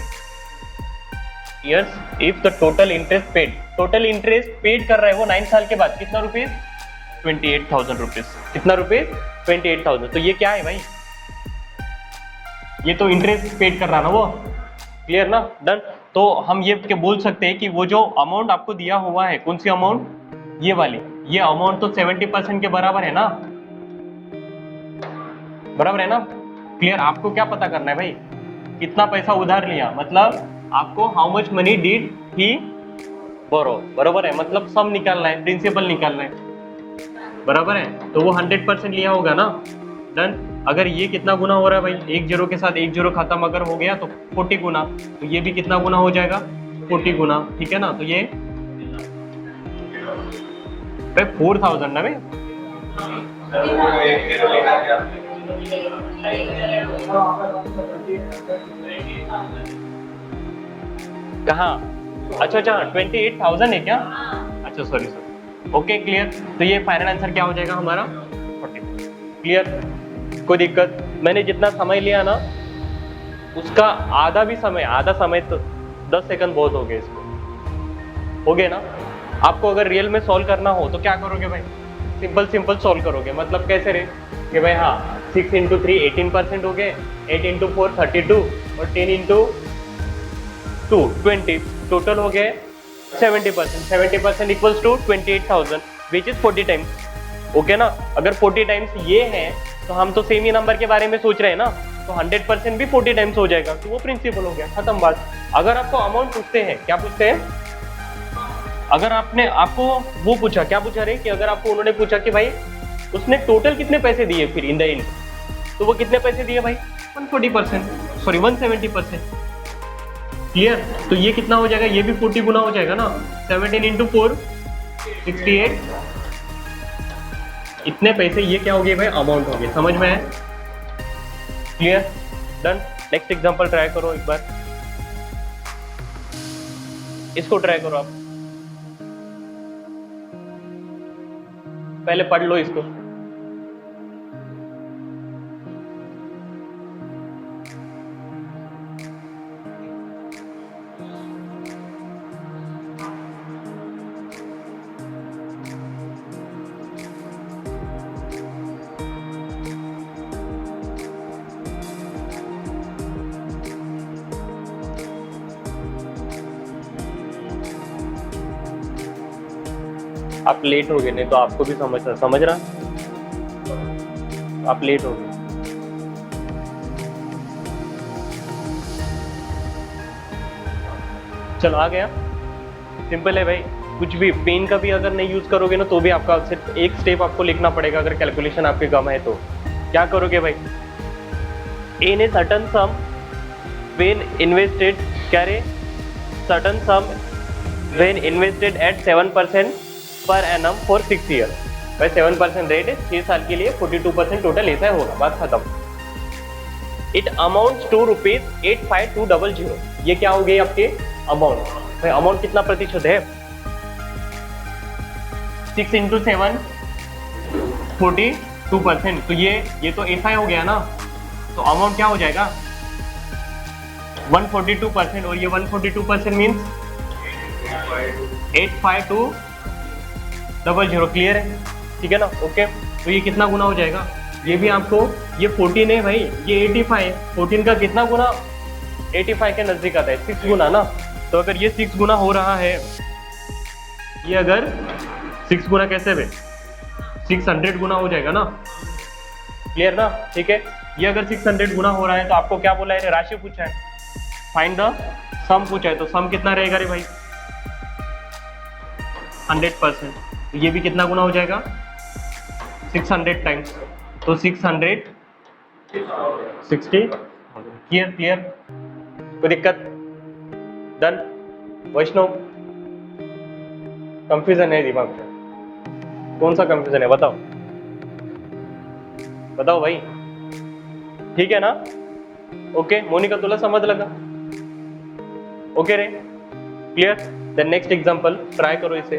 Years if the total interest paid, total interest paid कर रहा है वो 9 साल के बाद कितना रुपीज? 28,000 रुपीज। कितना रुपीज? 28,000। तो ये क्या है भाई? ये तो इंटरेस्ट पेड कर रहा ना वो, क्लियर ना। डन। तो हम ये बोल सकते हैं कि वो जो अमाउंट आपको दिया हुआ है, कौन सी अमाउंट? ये वाली, ये अमाउंट तो 70% के बराबर है ना, बराबर है ना। क्लियर। आपको क्या पता करना है भाई? कितना पैसा उधार लिया, मतलब आपको how much money did he borrow, बराबर है। मतलब सम निकालना है, प्रिंसिपल निकालना है, बराबर है। तो वो 100% लिया होगा ना। डन। अगर ये कितना गुना हो रहा है भाई? 1 0 के साथ 1 0 खत्म अगर हो गया तो 40 गुना, तो ये भी कितना गुना हो जाएगा? 40 गुना, ठीक है ना। तो ये भाई 4,000 ना भाई। कहाँ? अच्छा 28,000 है क्या? अच्छा सॉरी। Okay clear. तो ये फाइनल आंसर क्या हो जाएगा हमारा? 40। क्लियर। कोई दिक्कत? मैंने जितना समय लिया ना उसका आधा समय तो 10 सेकंड बहुत हो गए इसको, हो गए ना। आपको अगर रियल में सॉल्व करना हो तो क्या करोगे भाई, सिंपल सॉल्व करोगे। मतलब कैसे रे कि भाई हाँ 6 इंटू 3 18% हो गए, 8 इंटू 4 32 और 10 इंटू 2 20, टोटल हो गए 70%। 70% equals to 28,000 which is 40 times. Okay ना। अगर 40 टाइम्स ये है तो हम तो सेम ही नंबर के बारे में सोच रहे हैं ना, तो 100% भी 40 टाइम्स हो जाएगा, तो वो प्रिंसिपल हो गया, खत्म बात। अगर आपको अमाउंट पूछते हैं, क्या पूछते हैं, अगर आपको वो पूछा, क्या पूछा रे, कि अगर आपको उन्होंने पूछा कि भाई उसने टोटल कितने पैसे दिए फिर इन द एंड, तो वो कितने पैसे दिए भाई 140%, सॉरी 170%। क्लियर। तो ये कितना हो जाएगा, ये भी 40 गुना हो जाएगा ना। 17 इंटू 4 68, इतने पैसे, ये क्या हो गए भाई, अमाउंट हो गए। समझ में है? Clear, done. Next example try करो एक बार, इसको ट्राई करो आप, पहले पढ़ लो इसको। आप लेट हो गए, नहीं तो आपको भी समझ रहा, आप लेट हो गए। चलो आ गया, सिंपल है भाई। कुछ भी पेन का भी अगर नहीं यूज करोगे ना, तो भी आपका सिर्फ एक स्टेप आपको लिखना पड़ेगा अगर कैलकुलेशन आपके कम है तो। क्या करोगे भाई, in a certain sum when invested, क्या रे, certain sum when invested at 7% per annum for 6 year. भाई 7% रेट है 6 साल के लिए, 42% टोटल ऐसा होगा, बात खत्म। It amounts to ₹85200। ये क्या हो गई आपके अमाउंट। भाई अमाउंट कितना प्रतिशत है, 6 इंटू 7 42%, तो ये तो ऐसा हो गया ना, तो अमाउंट क्या हो जाएगा 142%, और ये 142% मीन्स 85200। क्लियर है, ठीक है ना। ओके, तो ये कितना गुना हो जाएगा, ये भी आपको, ये 14 है भाई, ये 85, 14 का कितना गुना, 85 के नजदीक आता है, 6 गुना ना। तो अगर ये 6 गुना हो रहा है, ये अगर 6 गुना कैसे भाई, 600 गुना हो जाएगा ना। क्लियर ना, ठीक है। ये अगर 600 गुना हो रहा है तो आपको क्या बोला है, राशि पूछा है, फाइंड द सम पूछा है, तो सम कितना रहेगा रे भाई 100%। तो ये भी कितना गुना हो जाएगा 600 टाइम्स, तो 660। क्लियर, कोई दिक्कत, डन। वैष्णव कंफ्यूजन है दिमाग में, कौन सा कंफ्यूजन है बताओ भाई, ठीक है ना। ओके मोनिका, तुला समझ लगा, ओके रे, clear. Then next example try करो इसे,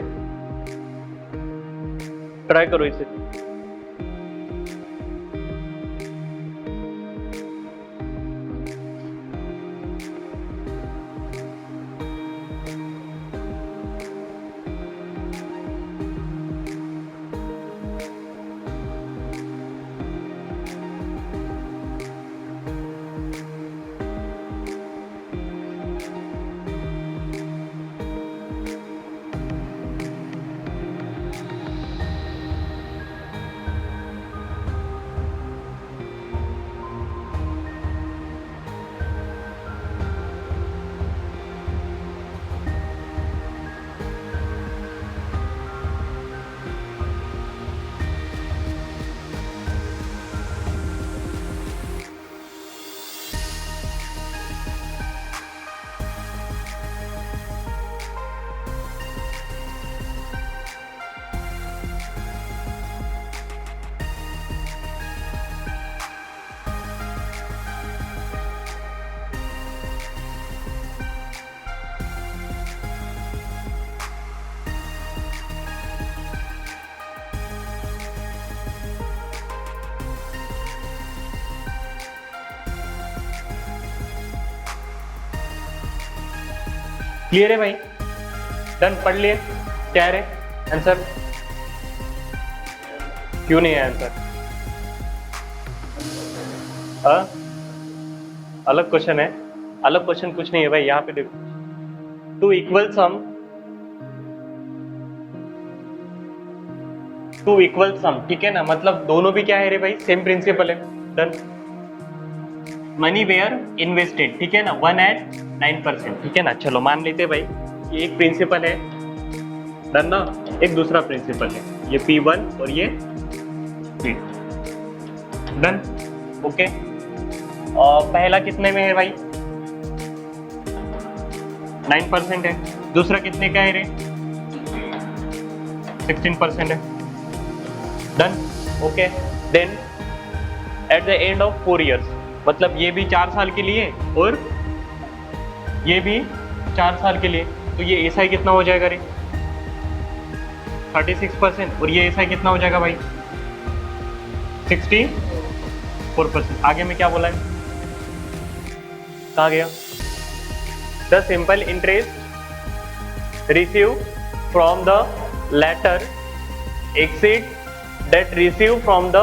क्लियर है भाई? डन, पढ़ लिए? क्या है आंसर? क्यों नहीं है आंसर? अलग क्वेश्चन है। अलग क्वेश्चन कुछ नहीं है भाई, यहाँ पे देखो, टू इक्वल सम, ठीक है ना, मतलब दोनों भी क्या है रे भाई, सेम प्रिंसिपल है। डन। मनी वेयर इन्वेस्टेड, ठीक है ना, 1 at 9%, ठीक है ना। चलो मान लेते भाई ये एक प्रिंसिपल है, डन ना, एक दूसरा प्रिंसिपल है, ये P1 और ये P2, डन, ओके। और पहला कितने में है भाई? 9% है। दूसरा कितने का है रे? 16% है। Done, okay. Then at the end of 4 years, मतलब ये भी 4 साल के लिए और ये भी 4 साल के लिए, तो ये एसआई कितना हो जाएगा रे? 36%। और ये एसआई कितना हो जाएगा भाई? 64%। आगे में क्या बोला है? कहाँ गया? The simple interest receive from the latter exceed that receive from the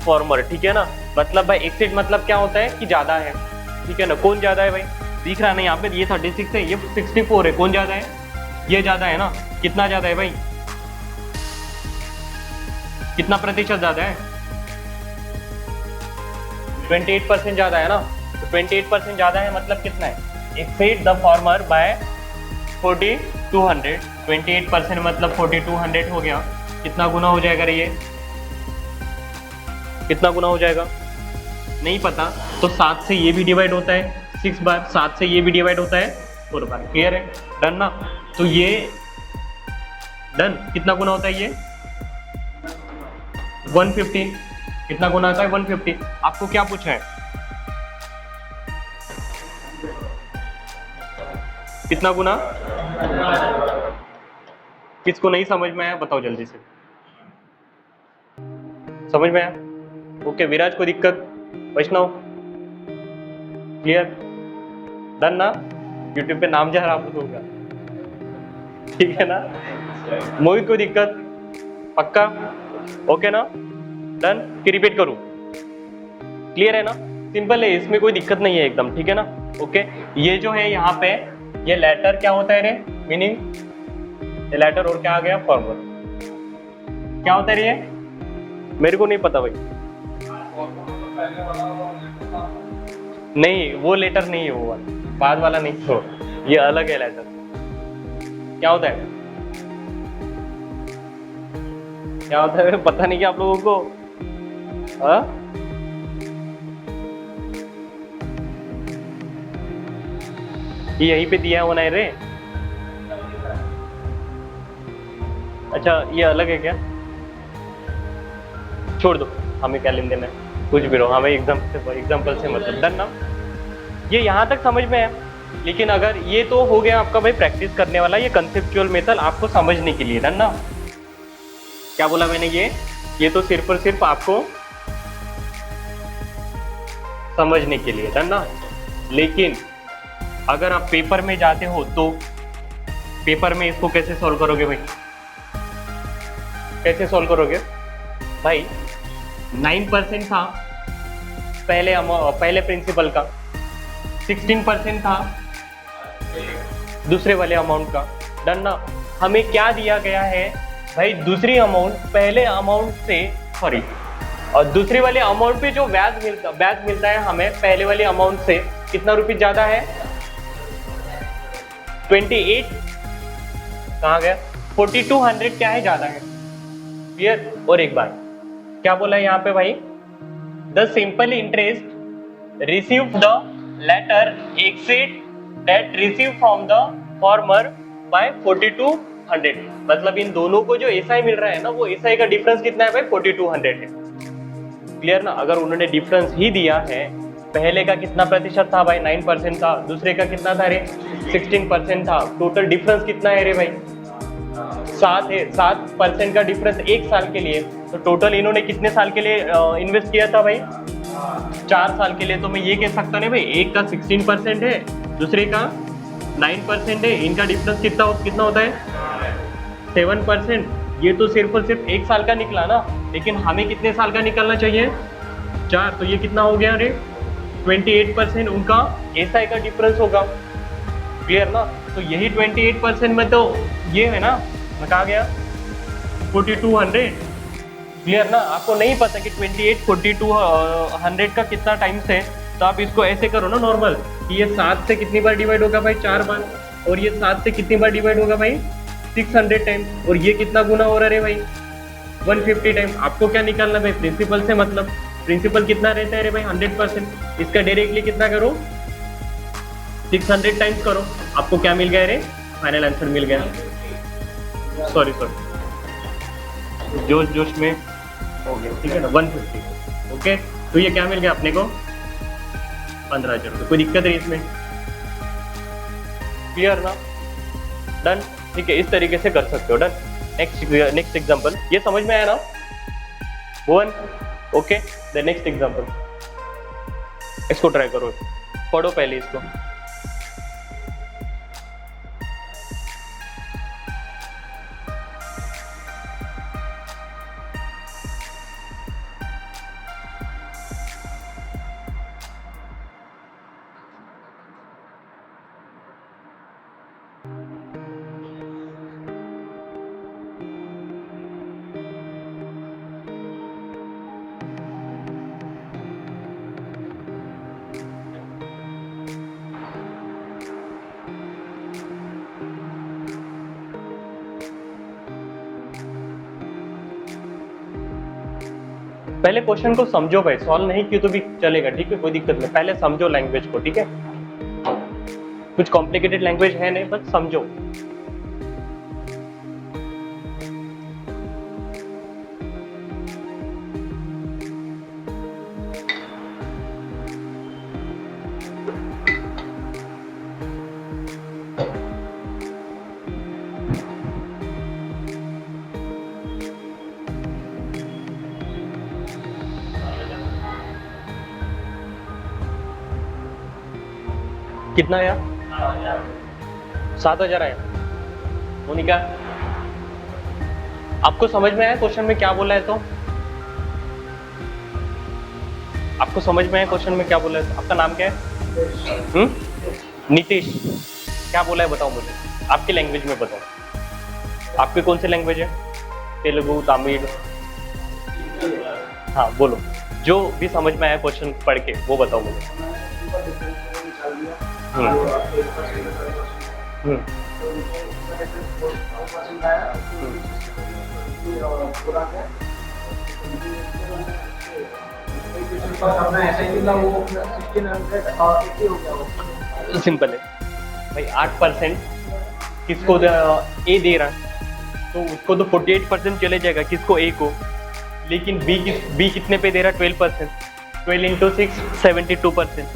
former, ठीक है ना। मतलब भाई एक्सीड मतलब क्या होता है कि ज्यादा है, ठीक है ना। कौन ज्यादा है भाई? दिख रहा नहीं यहाँ पे, ये 36 है, ये 64 है। कौन ज्यादा है? ये ज्यादा है ना। कितना ज्यादा है भाई? कितना प्रतिशत ज्यादा है? 28% ज्यादा है ना। तो 28% ज्यादा है मतलब कितना है? Exceed the former by 4200। 28% मतलब 4200 हो गया। कितना गुना हो जाएगा रे ये? कितना गुना हो जाएगा? नहीं पता, तो 7 से ये भी डिवाइड होता है 6 बार, 7 से ये भी डिवाइड होता है 4 बार। क्लियर है? डन ना। तो ये डन, कितना गुना होता है ये? 150। कितना गुना होता है? 150। आपको क्या पूछा है? कितना गुना? किसको नहीं समझ में आया बताओ जल्दी से। समझ में आया? ओके। विराज को दिक्कत? वैष्णव क्लियर? डन ना। यूट्यूब पे नाम जा रहा आप लोगों का, ठीक है ना। मोहित को दिक्कत? पक्का? ओके ना। डन। फिर रिपीट करूं? क्लियर है ना? सिंपल है, इसमें कोई दिक्कत नहीं है एकदम, ठीक है ना। ओके। ये जो है यहाँ पे ये लेटर क्या होता है रे? मीनिंग ये लेटर और क्या आ गया? फॉर्मर। क्या होता है रे ये? मेरे को नहीं पता भाई। नहीं, वो लेटर नहीं है, वो वाला बाद वाला नहीं, तो ये अलग है लेटर। क्या होता है? क्या होता है पता नहीं क्या आप लोगों को? ये यहीं पे दिया होना है रे। अच्छा, ये अलग है क्या? छोड़ दो, हमें क्या लेन देना है, कुछ भी रहो, हमें एग्जाम्पल से मतलब। डन ना। ये यहाँ तक समझ में है। लेकिन अगर ये तो हो गया आपका भाई प्रैक्टिस करने वाला, ये कंसेप्चुअल मेथड आपको समझने के लिए। डन ना। क्या बोला मैंने? ये तो सिर्फ और सिर्फ आपको समझने के लिए। डन ना। लेकिन अगर आप पेपर में जाते हो तो पेपर में इसको कैसे सॉल्व करोगे भाई? कैसे सॉल्व करोगे भाई? 9% था पहले प्रिंसिपल का, 16% था दूसरे वाले अमाउंट का। डन ना। हमें क्या दिया गया है भाई? दूसरी अमाउंट पहले अमाउंट से, सॉरी, और दूसरे वाले अमाउंट पे जो ब्याज मिलता है हमें पहले वाले अमाउंट से कितना रुपये ज्यादा है? 28। कहाँ गया? 4200 क्या है? ज्यादा है। क्लियर? और एक बार क्या बोला है यहाँ पे भाई? The simple interest receive the latter exceed that receive from the former by 4200। मतलब इन दोनों को जो एसआई मिल रहा है ना, वो एसआई का डिफरेंस कितना है भाई? 4200 है। क्लियर ना। अगर उन्होंने डिफरेंस ही दिया है, पहले का कितना प्रतिशत था भाई? 9% था। दूसरे का कितना था रे? 16% था। टोटल डिफरेंस कितना है रे भाई? 7 है। 7% का डिफरेंस एक साल के लिए। तो टोटल इन्होंने कितने साल के लिए इन्वेस्ट किया था भाई? 4 साल के लिए। तो मैं ये कह सकता नहीं भाई, एक का 16% है, दूसरे का 9% है, इनका डिफरेंस कितना होता है 7%। ये तो सिर्फ और सिर्फ 1 साल का निकला ना, लेकिन हमें कितने साल का निकलना चाहिए 4, तो ये कितना हो गया रे 28% उनका एसआई का डिफरेंस होगा। क्लियर ना? तो यही 28% में तो ये है ना, मैं कहा गया 4200। क्लियर ना? आपको नहीं पता कि 28 4200 का कितना टाइम्स है, तो आप इसको ऐसे करो ना नॉर्मल कि ये 7 से कितनी बार डिवाइड होगा भाई 4 बार, और ये 7 से कितनी बार डिवाइड होगा भाई 600 टाइम, और ये कितना गुना हो रहा है भाई 150 टाइम। आपको क्या निकालना भाई प्रिंसिपल से, मतलब प्रिंसिपल कितना रहता है रे भाई 100%। इसका डायरेक्टली कितना करो 600 टाइम्स करो, आपको क्या मिल गया रे फाइनल आंसर मिल गया। सॉरी जोश में हो गया, ठीक है ना 150। ओके, तो ये क्या मिल गया अपने को 15,000 रुपये। कोई दिक्कत है इसमें? क्लियर ना? डन। ठीक है, इस तरीके से कर सकते हो। डन। नेक्स्ट एग्जांपल, ये समझ में आया ना भुवन? ओके, द नेक्स्ट एग्जांपल, इसको ट्राई करो, पढ़ो पहले इसको। पहले क्वेश्चन को समझो भाई, सॉल्व नहीं किया तो भी चलेगा, ठीक है, कोई दिक्कत नहीं। पहले समझो लैंग्वेज को, ठीक है, कुछ कॉम्प्लिकेटेड लैंग्वेज है नहीं, बस समझो। कितना आया 7,000 आया। मोनिका, आपको समझ में आया क्वेश्चन में क्या बोला है? तो आपको समझ में आया क्वेश्चन में क्या बोला है? आपका नाम क्या है? नीतीश। क्या बोला है बताओ मुझे, आपकी लैंग्वेज में बताओ। आपकी कौन सी लैंग्वेज है? तेलुगु, तमिल? हाँ बोलो, जो भी समझ में आया क्वेश्चन पढ़ के वो बताओ मुझे। सिंपल है भाई, 8% किसको ए दे रहा है, तो उसको तो 48% चले जाएगा, किसको? ए को। लेकिन बी कितने पे दे रहा है 12%, 12 इंटू 6 72%,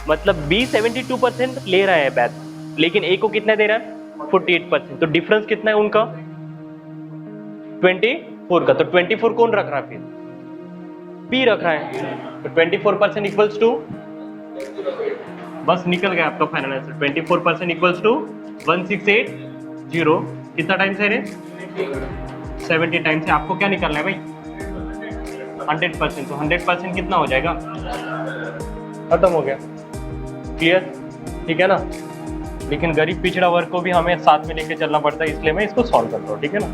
मतलब बी 72% ले रहा है बैच, लेकिन ए को कितना दे रहा है 48%। तो डिफरेंस कितना है उनका 24 का। तो 24 कौन रख रहा है फिर? बी रख रहा है। तो 24% इक्वल्स टू, बस निकल गया आपका फाइनल आंसर। 24% equals to 1680। कितना टाइम्स है रे 70 टाइम्स है। आपको क्या निकलना है भाई 100%। तो 100% कितना हो जाएगा? खत्म हो गया। क्लियर? ठीक है ना? लेकिन गरीब पिछड़ा वर्ग को भी हमें साथ में लेके चलना पड़ता है, इसलिए मैं इसको सॉल्व करता हूँ। ठीक है ना?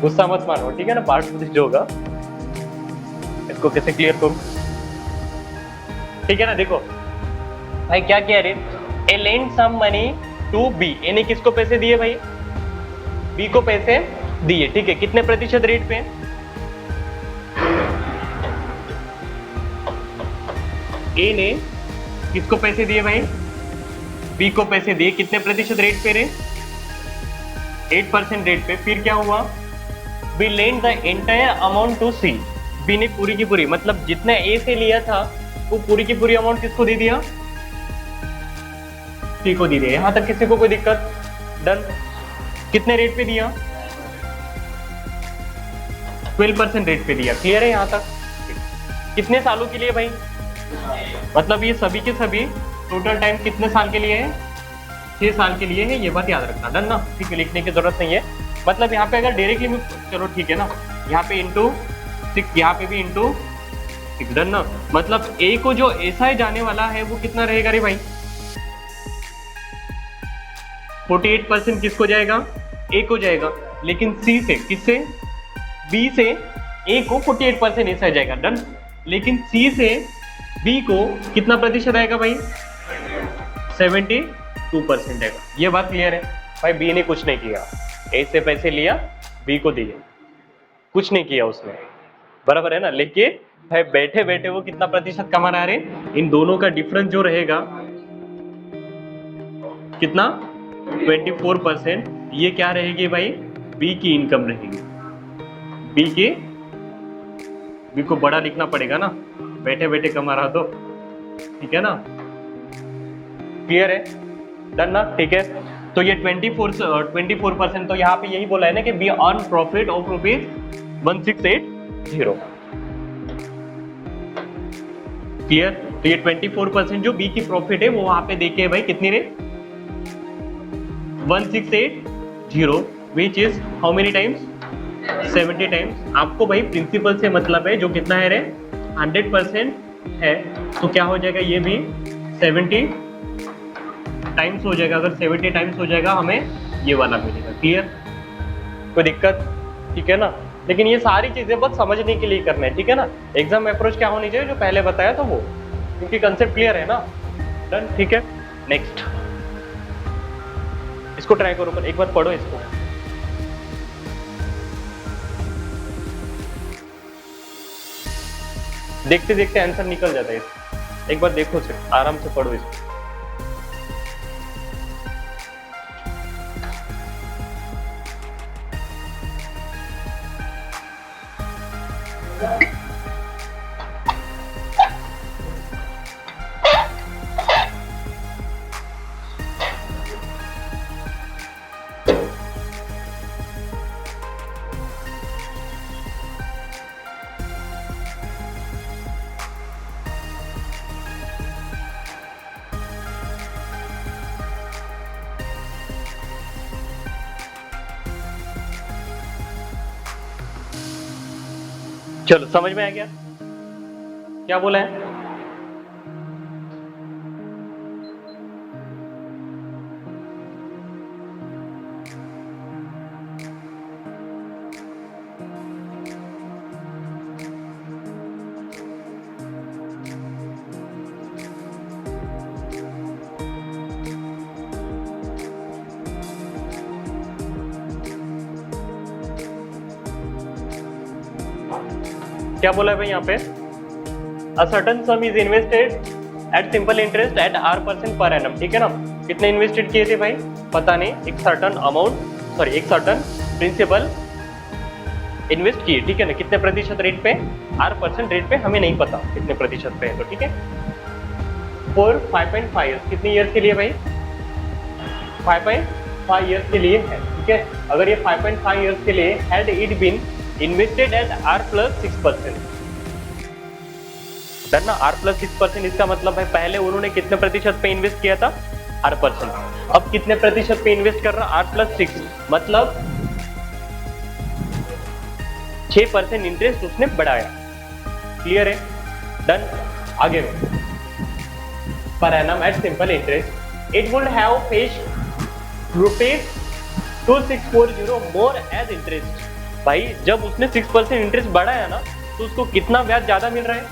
गुस्सा मत मानो, ठीक है ना? पार्ट जो होगा इसको कैसे क्लियर करूँ, ठीक है ना? देखो भाई क्या किया रे, A lend some money to B. A ने किसको पैसे दिए भाई? बी को पैसे दिए। ठीक है, कितने प्रतिशत रेट पे? ए ने किसको पैसे दिए भाई? बी को पैसे दिए। कितने प्रतिशत रेट पे रे? 8% रेट पे। फिर क्या हुआ? B lend the entire amount to C. बी ने पूरी की पूरी, मतलब जितना ए से लिया था वो पूरी की पूरी अमाउंट किसको दे दिया? सी को दे दिया। यहां तक किसी को कोई दिक्कत? डन। कितने रेट पे दिया? 12% रेट पे दिया। क्लियर है यहां तक? कितने सालों के लिए भाई? मतलब ये सभी के सभी टोटल टाइम कितने साल के लिए है? 6 साल के लिए है, ये बात याद रखना। डन ना, ठीक है, लिखने की जरूरत नहीं है। मतलब यहाँ पे अगर डायरेक्टली में, चलो ठीक है ना, यहाँ पे इंटू 6, यहाँ पे भी इंटू 6। डन ना, मतलब ए को जो ऐसा जाने वाला है वो कितना रहेगा रे भाई? 48% किसको जाएगा? ए को जाएगा। लेकिन सी से, किससे? बी से ए को 48% ऐसा जाएगा। डन। लेकिन सी से बी को कितना प्रतिशत आएगा भाई? 72% आएगा। ये बात क्लियर है भाई? बी ने कुछ नहीं किया, ए से पैसे लिया, बी को दिए, कुछ नहीं किया उसने, बराबर है ना? लेकिन भाई बैठे बैठे वो कितना प्रतिशत कमा रहा है? इन दोनों का डिफरेंस जो रहेगा कितना? 24%। ये क्या रहेगी भाई? बी की इनकम रहेगी। बी को बड़ा लिखना पड़ेगा ना, बैठे बैठे कमा रहा तो, ठीक है ना? क्लियर है? डन ना, ठीक है। तो ये 24%, तो यहाँ पे यही बोला है ना कि be earn profit of ₹1680। Clear? तो ये 24% जो बी की प्रॉफिट है वो वहां पे देखे भाई कितनी रे? 1680, which is how many times? 70 times. आपको भाई प्रिंसिपल से मतलब है, जो कितना है रे? 100% है, तो क्या हो जाएगा? ये भी 70 टाइम्स हो जाएगा। अगर 70 टाइम्स हो जाएगा हमें ये वाला मिलेगा। क्लियर? कोई दिक्कत? ठीक है ना? लेकिन ये सारी चीजें बस समझने के लिए करना है, ठीक है ना? एग्जाम अप्रोच क्या होनी चाहिए, जो पहले बताया था वो, क्योंकि कंसेप्ट क्लियर है ना? डन, ठीक है। नेक्स्ट, इसको ट्राई करो, पर एक बार पढ़ो इसको। देखते देखते आंसर निकल जाता है, एक बार देखो, सिर्फ आराम से पढ़ो इसको। चलो, समझ में आ गया क्या बोला है? क्या बोला है भाई यहाँ पे? A certain some is invested at simple interest eight R% per annum. ठीक है ना? कितने इन्वेस्टेड किए थे भाई? पता नहीं। एक सर्टन अमाउंट, सॉरी एक सर्टन प्रिंसिपल इन्वेस्ट किए, ठीक है ना? कितने प्रतिशत रेट पे? R% रेट पे, हमें नहीं पता कितने प्रतिशत पे है, तो ठीक है। फॉर 5.5 ईयर्स, कितने ईयर्स के लिए भाई? 5.5 ईयर्स के लिए है, ठीक है। अगर ये 5.5 ईयर्स के लिए had it been invested at R+6%, done ना? R+6%, इसका मतलब है पहले उन्होंने कितने प्रतिशत पे इन्वेस्ट किया था? R%। अब कितने प्रतिशत पे इन्वेस्ट कर रहा? R+6, मतलब 6% इंटरेस्ट उसने बढ़ाया। क्लियर है? डन। आगे में per annum at simple interest it would have fetched ₹2640 more as interest. भाई जब उसने 6% इंटरेस्ट बढ़ाया ना, तो उसको कितना ब्याज ज्यादा मिल रहा है?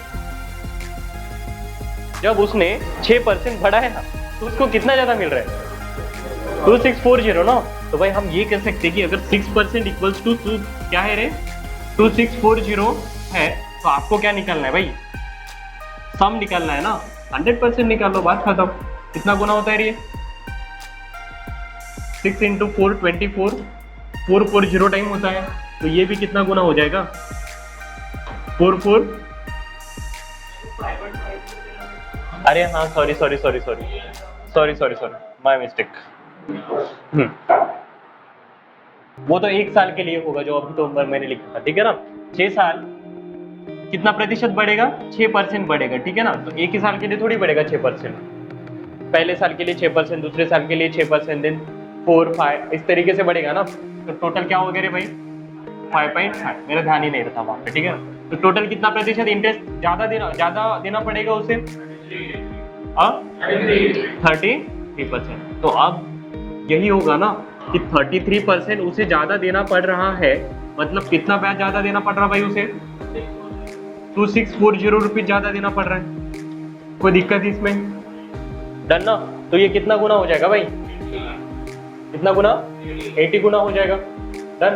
जब उसने 6% बढ़ाया ना, तो उसको कितना ज्यादा मिल रहा है? 2640 ना। तो भाई हम ये कह सकते हैं कि अगर 6% इक्वल्स टू क्या है रे? 2640 है, तो आपको क्या निकालना है भाई? सम निकालना है ना। 100% निकाल लो, बात खत्म। कितना गुना होता है ये? 6 × 4 24, 440 टाइम होता है, तो ये भी कितना गुना हो जाएगा? 4 अरे हाँ, सॉरी, माय मिस्टेक। वो तो 1 साल के लिए होगा, जो अभी तो मैंने लिखा था, ठीक है ना? 6 साल कितना प्रतिशत बढ़ेगा? 6% बढ़ेगा, ठीक है ना? तो एक ही साल के लिए थोड़ी बढ़ेगा 6%। पहले साल के लिए 6%, दूसरे साल के लिए 6%, देन 4, 5 इस तरीके से बढ़ेगा ना। तो टोटल क्या हो गया रे भाई 5.5, मेरा ध्यान ही नहीं रहता वहाँ पे, ठीक है। तो टोटल कितना प्रतिशत इंटरेस्ट ज़्यादा देना पड़ेगा उसे 33%। तो अब यही होगा ना कि 33% उसे ज़्यादा देना पड़ रहा है, मतलब कितना ब्याज ज़्यादा देना पड़ रहा भाई उसे 2640 रुपीज ज़्यादा देना पड़ रहा है। कोई दिक्कत इसमें? डन ना। तो ये कितना गुना हो जाएगा भाई, कितना गुना 80 गुना हो जाएगा। Done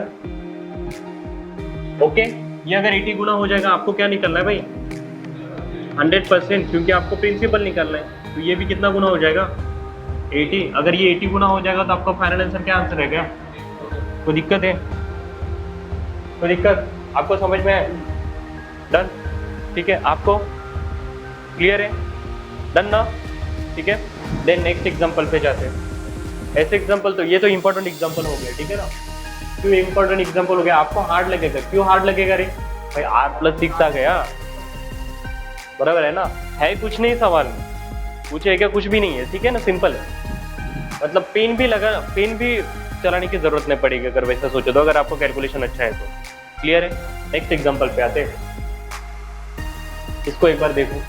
okay. ये अगर 80 गुना हो जाएगा, आपको क्या निकलना है भाई 100%, क्योंकि आपको प्रिंसिपल निकालना है। तो ये भी कितना गुना हो जाएगा 80। अगर ये 80 गुना हो जाएगा तो आपका फाइनल आंसर क्या आंसर रहेगा? कोई दिक्कत है? कोई दिक्कत आपको समझ में है? डन ठीक है, आपको क्लियर है? डन ना, ठीक है। देन नेक्स्ट एग्जांपल पे जाते हैं। ऐसे एग्जांपल तो ये तो इंपॉर्टेंट एग्जांपल हो गया, ठीक है ना। क्यों इंपॉर्टेंट एग्जांपल हो गया? आपको हार्ड लगेगा। क्यों हार्ड लगेगा रे भाई? R+6 आ गया, बराबर है ना। है कुछ नहीं सवाल में, कुछ है क्या? कुछ भी नहीं है, ठीक है ना, सिंपल है। मतलब पेन भी चलाने की जरूरत नहीं पड़ेगी अगर वैसा सोचो तो, अगर आपको कैलकुलेशन अच्छा है तो। क्लियर है? नेक्स्ट एग्जांपल पे आते हैं, इसको एक बार देखो।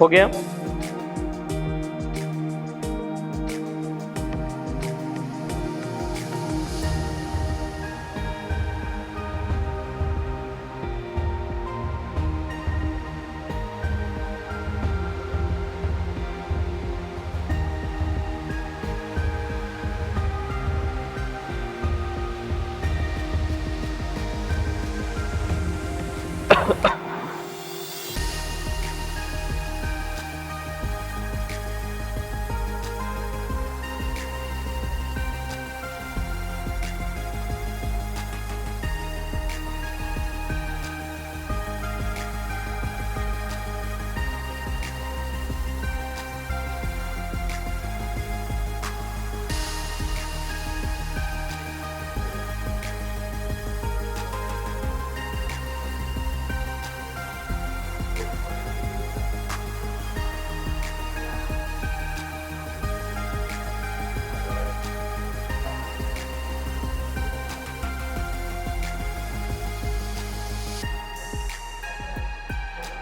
हो गया?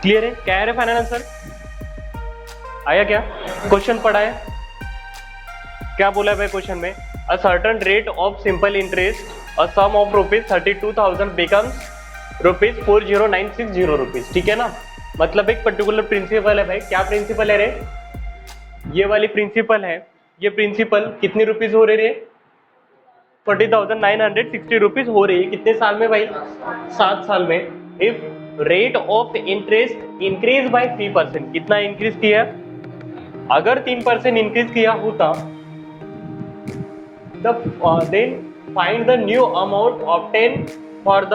क्लियर है? क्या है फाइनल आंसर? आया क्या? क्वेश्चन पढ़ा है, क्या बोला है भाई क्वेश्चन में? A certain rate of simple interest a sum of ₹32,000 becomes ₹40,960 rupees, ठीक है ना। मतलब एक पर्टिकुलर प्रिंसिपल है भाई। क्या प्रिंसिपल है रे? ये वाली प्रिंसिपल है। ये प्रिंसिपल कितनी रुपीज हो रही है? 40,960 रुपीज हो रही है। कितने साल में भाई? 7 साल में। If rate of interest increase by 3%, कितना इंक्रीज किया? अगर 3% इंक्रीज किया होता then find the new amount obtain for the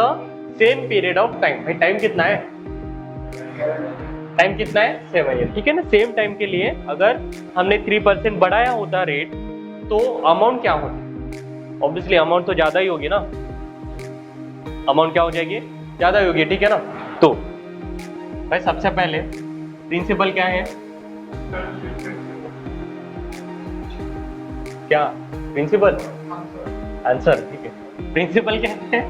same period of time. भाई टाइम कितना है? टाइम कितना है? 7 ईयर, ठीक है ना। सेम टाइम के लिए अगर हमने 3% बढ़ाया होता रेट, तो अमाउंट क्या होता? ऑब्वियसली अमाउंट तो ज्यादा ही होगी ना। अमाउंट क्या हो जाएगी? ज्यादा होगी, ठीक है ना। तो भाई सबसे पहले प्रिंसिपल क्या है? क्या प्रिंसिपल? आंसर, ठीक है। प्रिंसिपल क्या है?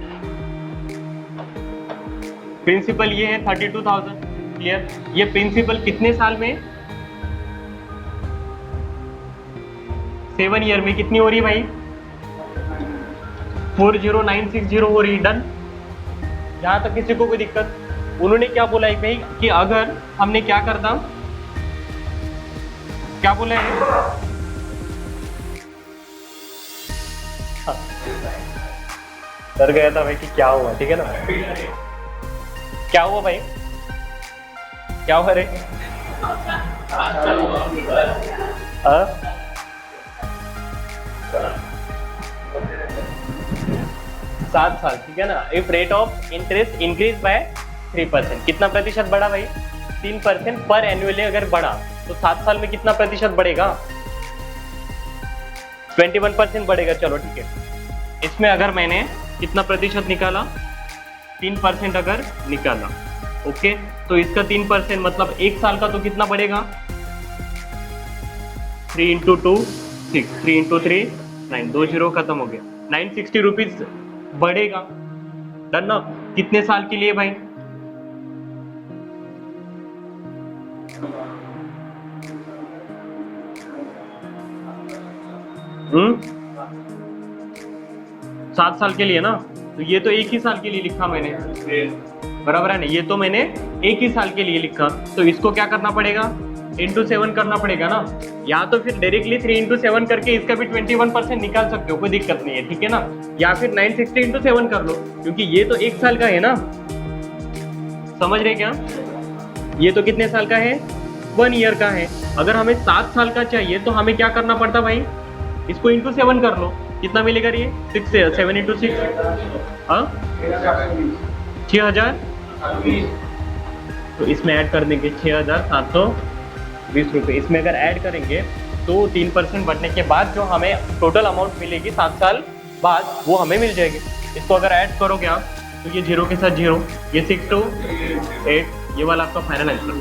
प्रिंसिपल ये है 32,000। क्लियर? ये प्रिंसिपल कितने साल में? 7 ईयर में कितनी हो रही है भाई? 40960 हो रही, डन। यहाँ तक किसी को कोई दिक्कत? उन्होंने क्या बोला है भाई कि अगर हमने क्या करता, क्या बोला है? डर गया था भाई कि क्या हुआ, ठीक है ना? क्या हुआ भाई, क्या हुआ रे? हाँ? 7 साल, ठीक है ना? If rate of interest increase by 3%, कितना प्रतिशत बढ़ा भाई? 3% पर एनुअली अगर बढ़ा तो 7 साल में कितना प्रतिशत बढ़ेगा? 21% बढ़ेगा। चलो ठीक है, इसमें अगर मैंने कितना प्रतिशत निकाला? 3% अगर निकाला, ओके, तो इसका 3% मतलब 1 साल का तो कितना बढ़ेगा? 3 इंटू 2 6, 3 इंटू 3 9, 2 जीरो खत्म हो गया, 960 रुपीज बढ़ेगा, डन ना? कितने साल के लिए भाई? हम्म, 7 साल के लिए ना? तो ये तो एक ही साल के लिए लिखा मैंने, बराबर है ना? ये तो मैंने एक ही साल के लिए लिखा, तो इसको क्या करना पड़ेगा? इंटू 7 करना पड़ेगा ना? या तो फिर डायरेक्टली 3 इंटू 7 करके इसका भी 21% निकाल सकते हो, कोई दिक्कत नहीं है, ठीक है ना? या फिर 960 इंटू 7 कर लो, क्योंकि ये तो 1 साल का है ना, समझ रहे क्या? ये तो कितने साल का है? 1 ईयर का है। अगर हमें 7 साल का चाहिए तो हमें क्या करना पड़ता भाई? इसको इंटू 7 कर लो, कितना मिलेगा ये? 6 से 7 इंटू 6, हाँ 6000, तो इसमें ऐड कर देंगे 6720 रुपये। इसमें अगर ऐड करेंगे तो 3% बढ़ने के बाद जो हमें टोटल अमाउंट मिलेगी 7 साल बाद, वो हमें मिल जाएगी। इसको अगर ऐड करोगे आप तो ये 0 के साथ 0, ये 6 to 8, ये वाला आपका फाइनल आंसर।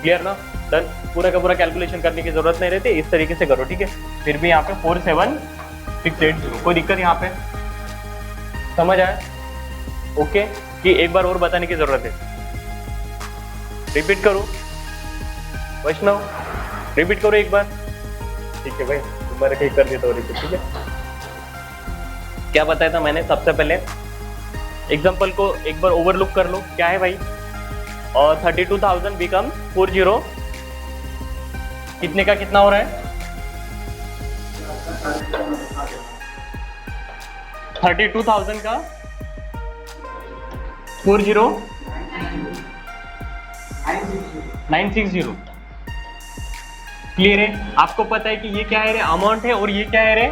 क्लियर ना? डन। पूरा का पूरा कैलकुलेशन करने की जरूरत नहीं रहती, इस तरीके से करो, ठीक है? फिर भी यहाँ पे 47680, कोई दिक्कत यहाँ पे? समझ आया? ओके, कि एक बार और बताने की जरूरत है? रिपीट करो वैष्णव, रिपीट करो एक बार, ठीक है भाई? तुम्हारे ठीक कर देता हूँ रिपीट, ठीक है? क्या बताया था मैंने? सबसे पहले एग्जाम्पल को एक बार ओवरलुक कर लो, क्या है भाई? और 32,000 बिकम 40, कितने का कितना हो रहा है? 32,000 का 40 960। क्लियर है? आपको पता है कि ये क्या है रे? अमाउंट है, और ये क्या है रे?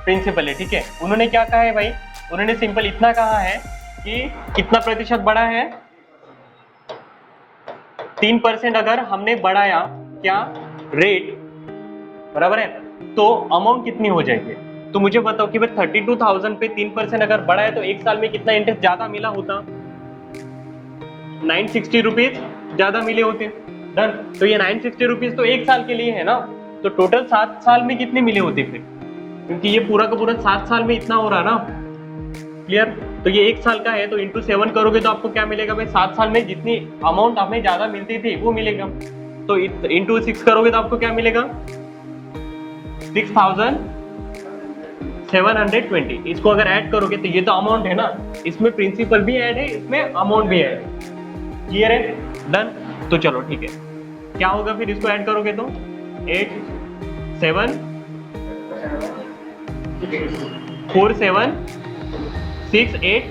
प्रिंसिपल है, ठीक है? उन्होंने क्या कहा है भाई? उन्होंने सिंपल इतना कहा है कि कितना प्रतिशत बढ़ा है? 3% अगर हमने बढ़ाया क्या रेट, बराबर है, तो अमाउंट कितनी हो जाएगी? तो मुझे बताओ कि भाई 32,000 पे 3% अगर बढ़ा है तो 1 साल में कितना इंटरेस्ट ज्यादा मिला होता? 960 रुपीज ज्यादा मिले होते। डन। तो ये 960 रुपीज तो 1 साल के लिए है ना, तो टोटल 7 साल में कितने मिले होते फिर? क्योंकि ये पूरा का पूरा 7 साल में इतना हो रहा ना। क्लियर? तो ये 1 साल का है, तो इंटू 7 करोगे तो आपको क्या मिलेगा भाई? 7 साल में जितनी अमाउंट हमें ज्यादा मिलती थी वो मिलेगा। तो इंटू 6 करोगे तो आपको क्या मिलेगा? 6,720। इसको अगर ऐड करोगे तो ये तो अमाउंट है ना, इसमें प्रिंसिपल भी ऐड है, इसमें अमाउंट भी ऐड है। क्लियर है? डन। तो चलो ठीक है, क्या होगा फिर इसको ऐड करोगे तो? 8 7 4 7 6 8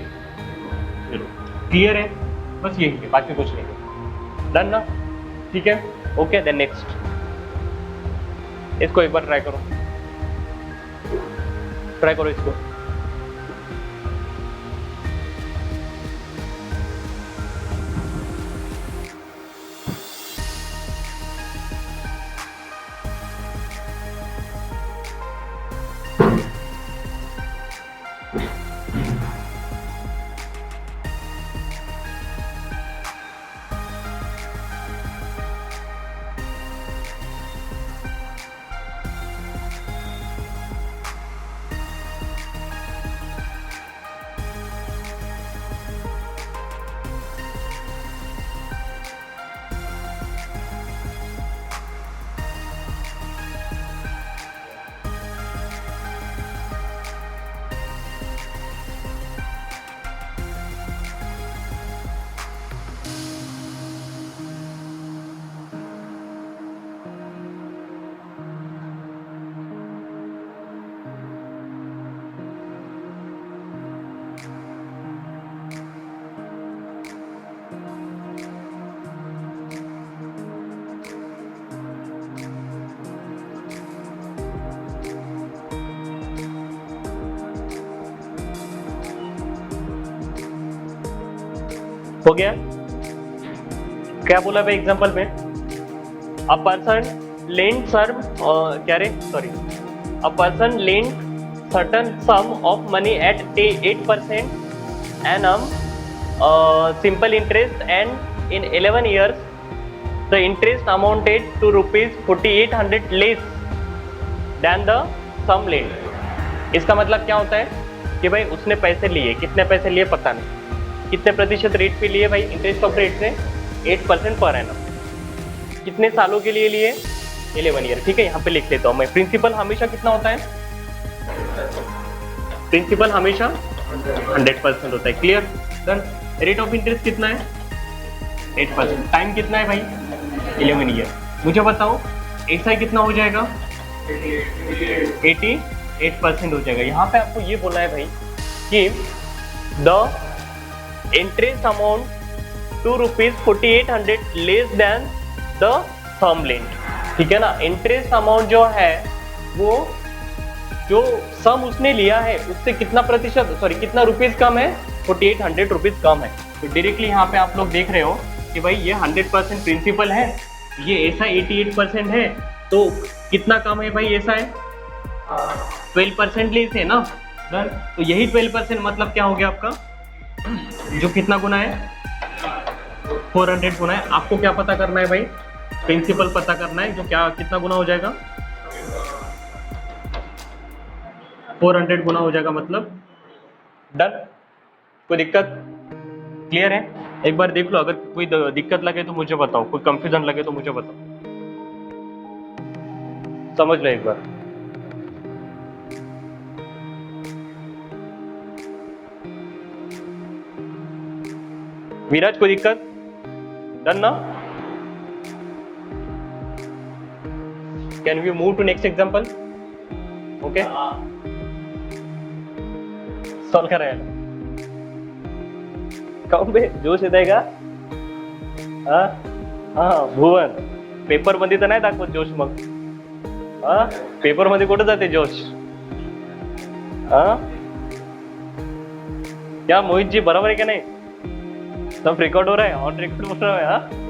0। क्लियर है? बस यही है, बाकी कुछ नहीं है। डन ना? ठीक है, ओके। देन नेक्स्ट, इसको एक बार ट्राई करो, ट्राई करो इसको। हो गया? क्या बोला भाई एग्जांपल में? अ पर्सन लेंड सम क्या रे sorry a person lend certain sum of money at 8% annum simple interest, and in 11 years the interest amounted to rupees 4800 less than the sum lent। इसका मतलब क्या होता है कि भाई उसने पैसे लिए, कितने पैसे लिए पता नहीं, कितने प्रतिशत रेट पे लिए भाई, इंटरेस्ट ऑफ रेट से 8% पर एनम, कितने सालों के लिए लिए, 11 ईयर। ठीक है, यहाँ पे लिख लेता हूँ मैं। प्रिंसिपल हमेशा कितना होता है? प्रिंसिपल हमेशा 100% होता है। Clear? Done. Rate of interest कितना है? 8%। टाइम कितना है भाई? 11 ईयर। मुझे बताओ एसआई कितना हो जाएगा? 88% हो जाएगा। यहाँ पे आपको ये बोला है भाई कि the interest amount to ₹4800 less than the sum lent. ठीक है ना? इंटरेस्ट अमाउंट जो है वो जो सम उसने लिया है उससे कितना प्रतिशत, सॉरी कितना रुपीज कम है? 4800 रुपीज कम है। तो डायरेक्टली यहाँ पे आप लोग देख रहे हो कि भाई ये 100% प्रिंसिपल है, ये ऐसा 88% है, तो कितना कम है भाई? ऐसा है 12% लेस है ना। डन। तो यही 12% मतलब क्या हो गया आपका? जो कितना गुना है? 400 गुना है। आपको क्या पता करना है भाई? प्रिंसिपल पता करना है, जो क्या कितना गुना हो जाएगा? 400 गुना हो जाएगा मतलब। डन। कोई दिक्कत? क्लियर है? एक बार देख लो, अगर कोई दिक्कत लगे तो मुझे बताओ, कोई कंफ्यूजन लगे तो मुझे बताओ, समझ लो एक बार। विराज कोई दिक्कत? डन ना? Can we move to next example? Okay, solve करायला काऊन बे जोश येत आहे का? हा हा भुवन, पेपर मध्ये तर नाही दाखवत जोश, मग हा पेपर मध्ये कुठे जाते जोश? हा क्या मोहित जी बराबर है क्या? नहीं सब रिकॉर्ड हो रहा है, ऑन रिकॉर्ड बोल रहा है। हाँ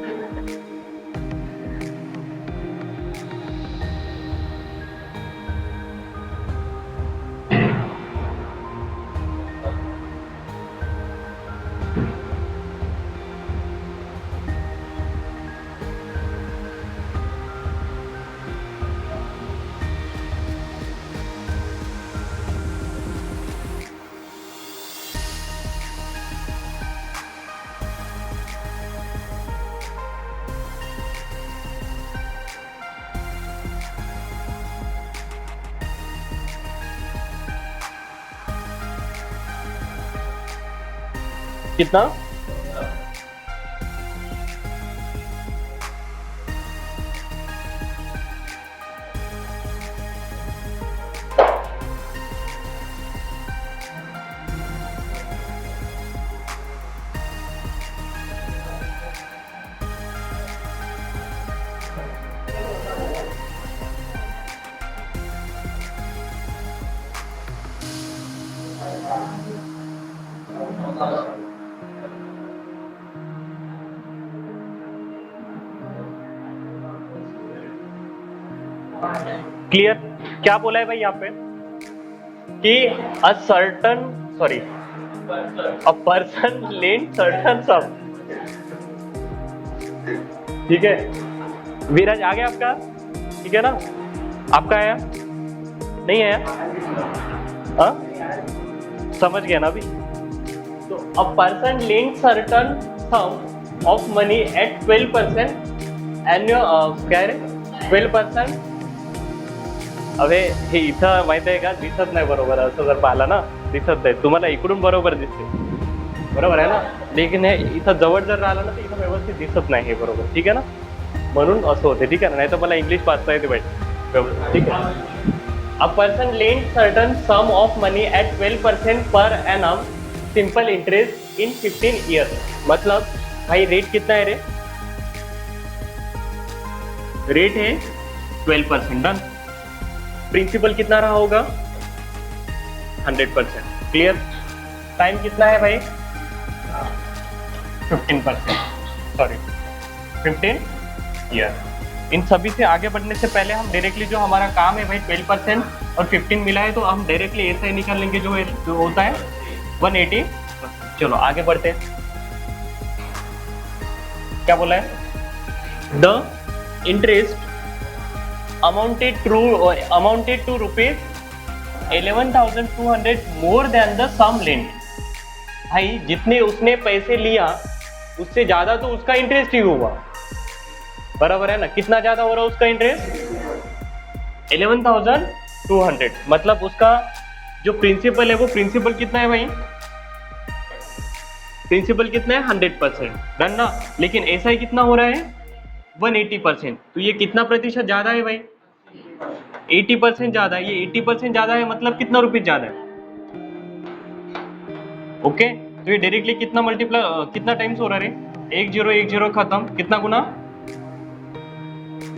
कितना? क्लियर? क्या बोला है भाई यहाँ पे कि a person lend certain sum. ठीक है, विराज आ गया आपका? ठीक है ना? आपका आया नहीं आया? हाँ समझ गया ना अभी? तो a person lend certain sum of money at 12% annual, क्या रे 12%। अबे हे इथं माहित आहे का, दिसत नाही बरोबर, असं जर पाहिलं ना दिसत नाही तुम्हाला, इकडून बरोबर दिसते, बरोबर आहे ना, लेकिन हे इथं जवळ जर राहिलं ना तर इथं व्यवस्थित दिसत नाही हे बरोबर. ठीक आहे ना? म्हणून असं होते. ठीक आहे ना? नाही तर मला इंग्लिश वाचता येते पाहिजे. ठीक आहे. A person lend certain sum of money at 12% per annum simple interest in 15 years. मतलब भाई रेट कितना है रे? रेट है 12%. डन. प्रिंसिपल कितना रहा होगा? 100%. क्लियर? टाइम कितना है भाई? 15%, सॉरी 15 ईयर। इन सभी से आगे बढ़ने से पहले हम डायरेक्टली जो हमारा काम है भाई 12% और 15 मिला है तो हम डायरेक्टली ऐसा ही निकाल लेंगे जो होता है 180। चलो आगे बढ़ते हैं। क्या बोला है? The interest amounted to rupees 11,200 more than the sum lent। भाई जितने उसने पैसे लिया उससे ज्यादा तो उसका इंटरेस्ट ही हुआ, बराबर है ना? कितना ज्यादा हो रहा है उसका इंटरेस्ट? 11,200। मतलब उसका जो प्रिंसिपल है वो प्रिंसिपल कितना है भाई? प्रिंसिपल कितना है? 100%, डन ना? लेकिन ऐसा ही कितना हो रहा है? 180%। तो ये कितना प्रतिशत ज्यादा है भाई? 80% ज्यादा है। ये 80% ज्यादा है मतलब कितना रुपीज ज्यादा है? ओके, तो ये डायरेक्टली कितना मल्टीप्लाई कितना टाइम्स हो रहा है? 1010 खत्म, कितना गुना?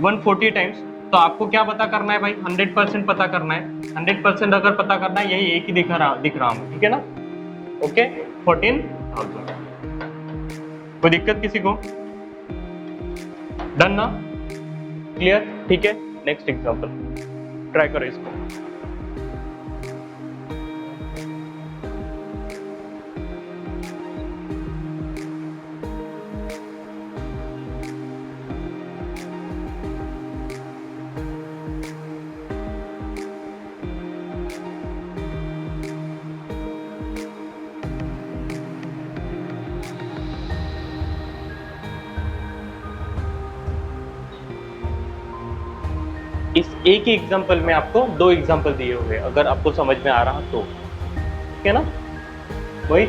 140 टाइम्स। तो आपको क्या पता करना है भाई? 100% पता करना है। 100% अगर पता करना है, यही एक ही दिख रहा हूँ, ठीक है ना? ओके, 14,000। कोई दिक्कत किसी को? डन ना? क्लियर? ठीक है, नेक्स्ट एग्जांपल ट्राई करो इसको। इस एक ही एग्जांपल में आपको दो एग्जांपल दिए हुए, अगर आपको समझ में आ रहा तो, ठीक है ना? वही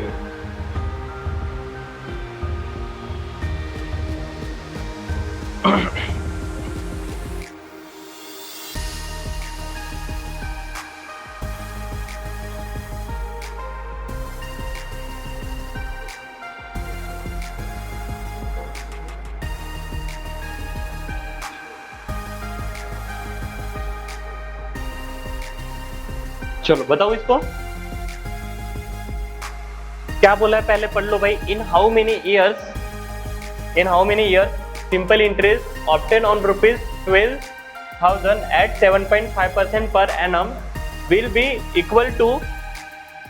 चलो बताओ इसको क्या बोला है, पहले पढ़ लो भाई। In how many years simple interest obtain on rupees 12,000 at 7.5% per annum will be equal to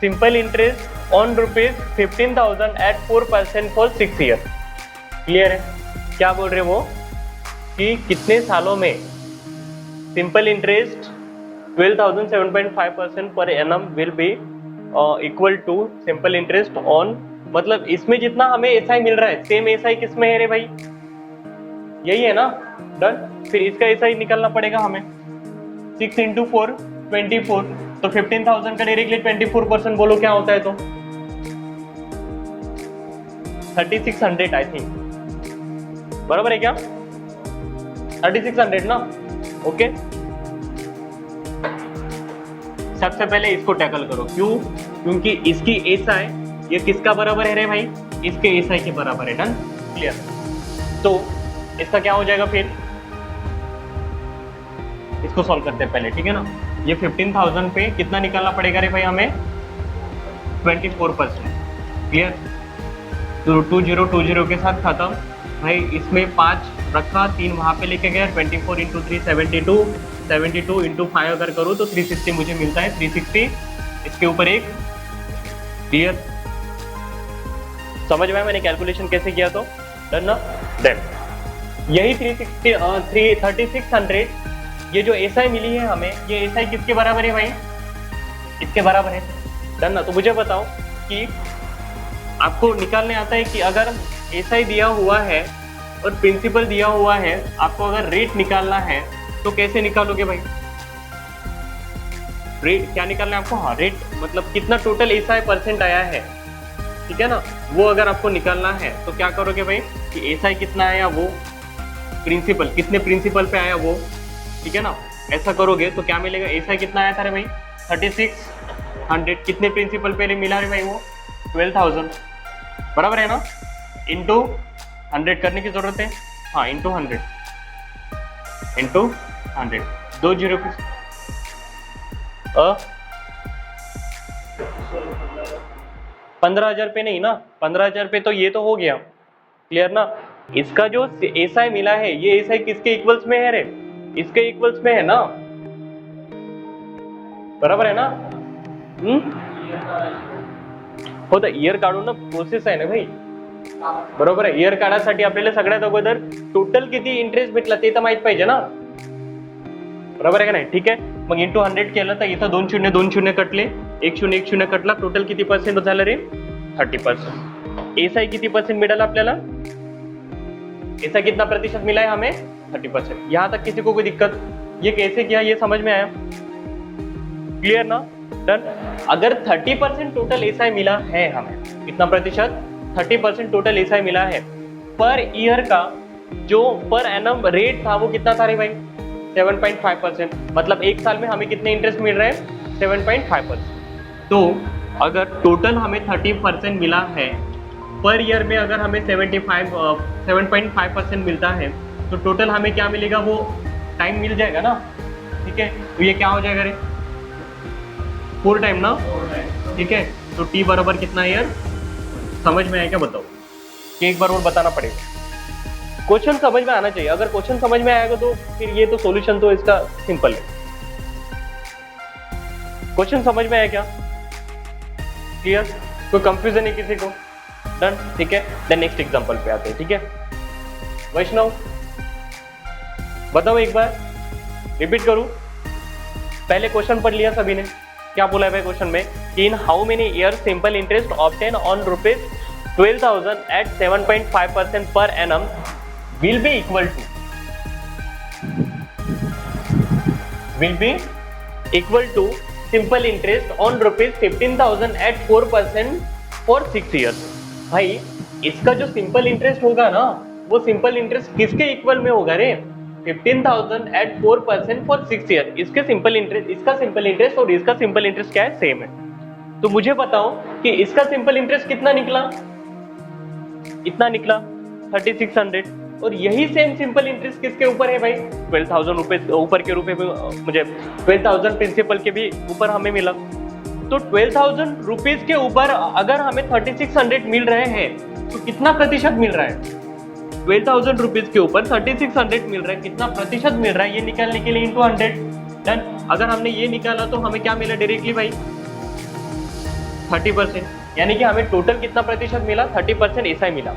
simple interest on rupees 15,000 at 4% for 6 year. Clear है? क्या बोल रहे वो कि कितने सालों में simple interest 12,000 7.5% per annum will be equal to simple interest on, मतलब इसमें जितना हमें एसआई मिल रहा है सेम एसआई किसमें है रे भाई? यही है ना? डन। फिर इसका एसआई निकालना पड़ेगा हमें। 6 × 4 24, तो 15,000 का डायरेक्टली 24% बोलो क्या होता है? तो 3600 आई थिंक, बराबर है क्या? 3600 ना? ओके, सबसे पहले इसको टैकल करो। क्यों? क्योंकि इसकी एसआई ये किसका बराबर है रे भाई? इसके एसआई के बराबर है। Done, clear? तो इसका क्या हो जाएगा फिर? इसको सॉल्व करते हैं पहले, ठीक है ना? ये 15,000 पे कितना निकालना पड़ेगा रे भाई हमें? 24%। क्लियर? तो 2020 के साथ खत्म भाई। इसमें 5 रखा, 3 वहां पे लेके गया। 24 × 3 72, 72 × 5 अगर करूँ तो 360 मुझे मिलता है। 360 इसके ऊपर एक। क्लियर? समझ में आया मैंने कैलकुलेशन कैसे किया? तो डन ना? देन यही 3600 ये जो एसआई मिली है हमें, ये एसआई किसके बराबर है भाई? इसके बराबर है। डन ना? तो मुझे बताओ कि आपको निकालने आता है कि अगर एसआई दिया हुआ है और प्रिंसिपल दिया हुआ है, आपको अगर रेट निकालना है तो कैसे निकालोगे भाई? रेट क्या निकालना है आपको? हाँ, रेट मतलब कितना टोटल एसआई परसेंट आया है, ठीक है ना? वो अगर आपको निकालना है तो क्या करोगे भाई कि एसआई कितना आया, वो प्रिंसिपल कितने प्रिंसिपल पे आया वो, ठीक है ना? ऐसा करोगे तो क्या मिलेगा? एसआई कितना आया था रे भाई? 3600। कितने प्रिंसिपल पे मिला रे भाई? वो 12,000, बराबर है ना? इंटू 100 करने की जरूरत है। हाँ, इंटू 100 2 जीरो 15,000 पे नहीं ना? 15,000 पे तो ये तो हो गया, क्लियर ना? इसका जो एसआई मिला है, ये एसआई किसके इक्वल्स में है रे? इसके इक्वल्स में है ना, बरोबर आहे ना? हो, तर इयर काढून प्रोसेस आहे ना भाई, बरोबर आहे. इयर काढायसाठी आपल्याला सगळ्यात अगोदर टोटल किती इंटरेस्ट भेटला ते तर माहित पाहिजे ना, बरोबर आहे का नाही? ठीक आहे, मग इंटू 100 केलं तर इथं 2 शून्य 2 शून्य कटले, 1 शून्य 1 शून्य कटला, टोटल किती पर्सेंट झालं रे? 30%. एसआई किती परसेंट मिला आपल्याला? एसआई कितना प्रतिशत मिला है हमें? 30%. यहां तक किसी को कोई दिक्कत? ये कैसे किया, ये समझ में आया? क्लियर ना? डन. अगर 30% टोटल एसआई मिला है हमें, कितना प्रतिशत? 30% टोटल एसआई मिला है. पर ईयर का जो पर एनम रेट था वो कितना था रे भाई? 7.5%. मतलब एक साल में हमें कितने इंटरेस्ट मिल रहे हैं? 7.5%. तो अगर टोटल हमें 30% मिला है, पर ईयर में अगर हमें 7.5% मिलता है, तो टोटल हमें क्या मिलेगा? वो टाइम मिल जाएगा ना, ठीक है? तो ये क्या हो जाएगा रे? 4 टाइम ना, ठीक है? तो टी बराबर कितना ईयर? समझ में आया क्या, बताओ? कि एक बार और बताना पड़ेगा. क्वेश्चन समझ में आना चाहिए. अगर क्वेश्चन समझ में आएगा तो फिर ये तो सॉल्यूशन तो इसका सिंपल है. क्वेश्चन समझ में आया क्या? क्लियर? कोई कंफ्यूजन है किसी को? डन, ठीक है. देन नेक्स्ट एग्जांपल पे आते हैं, ठीक है? वैष्णव बताओ, एक बार रिपीट करूं? पहले क्वेश्चन पढ़ लिया सभी ने. क्या बोला है भाई क्वेश्चन में? कि इन how many year simple interest obtain on ₹12,000 at 7.5% per annum will be equal to simple interest on ₹15,000 at 4% for 6 years. भाई इसका जो सिंपल इंटरेस्ट होगा ना, वो सिंपल इंटरेस्ट किसके इक्वल में होगा रे? 15,000 at 4% for 6 years. इसके सिंपल इंटरेस्ट, इसका सिंपल इंटरेस्ट और इसका सिंपल इंटरेस्ट क्या है? सेम है. तो मुझे बताओ कि इसका सिंपल इंटरेस्ट कितना निकला? इतना निकला 3600. और यही सेम सिंपल इंटरेस्ट किसके ऊपर है भाई? 12,000 रुपए ऊपर के रूप में मुझे 12,000 प्रिंसिपल के भी ऊपर हमें मिला. तो 12,000 रुपीज के ऊपर अगर हमें 3600 मिल रहे हैं, तो कितना प्रतिशत मिल रहा है? 12,000 रुपीज के ऊपर 3600 मिल रहा है, कितना प्रतिशत मिल रहा है? ये निकालने के लिए इंटू 100. डन. अगर हमने ये निकाला तो हमें क्या मिला डायरेक्टली भाई? 30%. यानी कि हमें टोटल कितना प्रतिशत मिला? 30% एसआई मिला.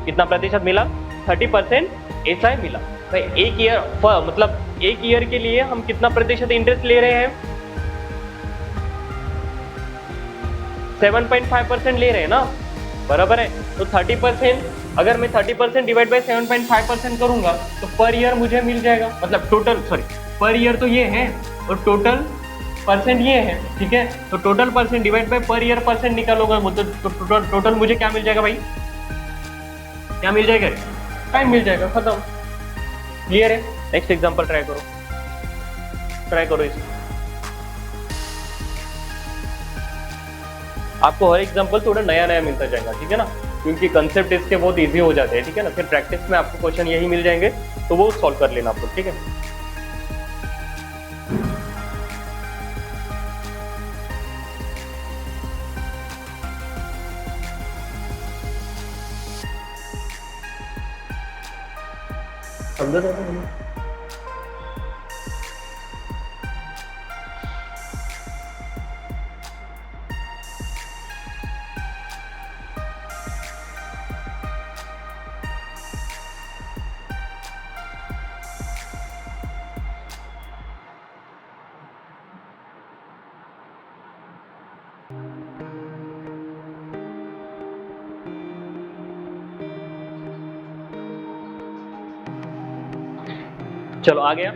कितना प्रतिशत मिला? 30% एसआई मिला. भाई एक ईयर, मतलब एक ईयर के लिए हम कितना प्रतिशत इंटरेस्ट ले रहे हैं? 7.5% ले रहे हैं ना, बराबर है? तो 30%, अगर मैं 30% डिवाइड बाय 7.5% करूंगा तो पर ईयर मुझे मिल जाएगा. मतलब टोटल, सॉरी, पर ईयर तो ये है और टोटल परसेंट ये है, ठीक है? तो total percent divide by per year percent निकालोगे तो टोटल मुझे क्या मिल जाएगा भाई? क्या मिल जाएगा? टाइम मिल जाएगा. खत्म. क्लियर है? नेक्स्ट एग्जांपल ट्राई करो इसको. आपको हर एग्जांपल थोड़ा नया नया मिलता जाएगा, ठीक है ना? क्योंकि कंसेप्ट इसके बहुत इजी हो जाते हैं, ठीक है ना? फिर प्रैक्टिस में आपको क्वेश्चन यही मिल जाएंगे, तो वो सॉल्व कर लेना आप लोग, ठीक है? समझा जाता है? चलो आ गया.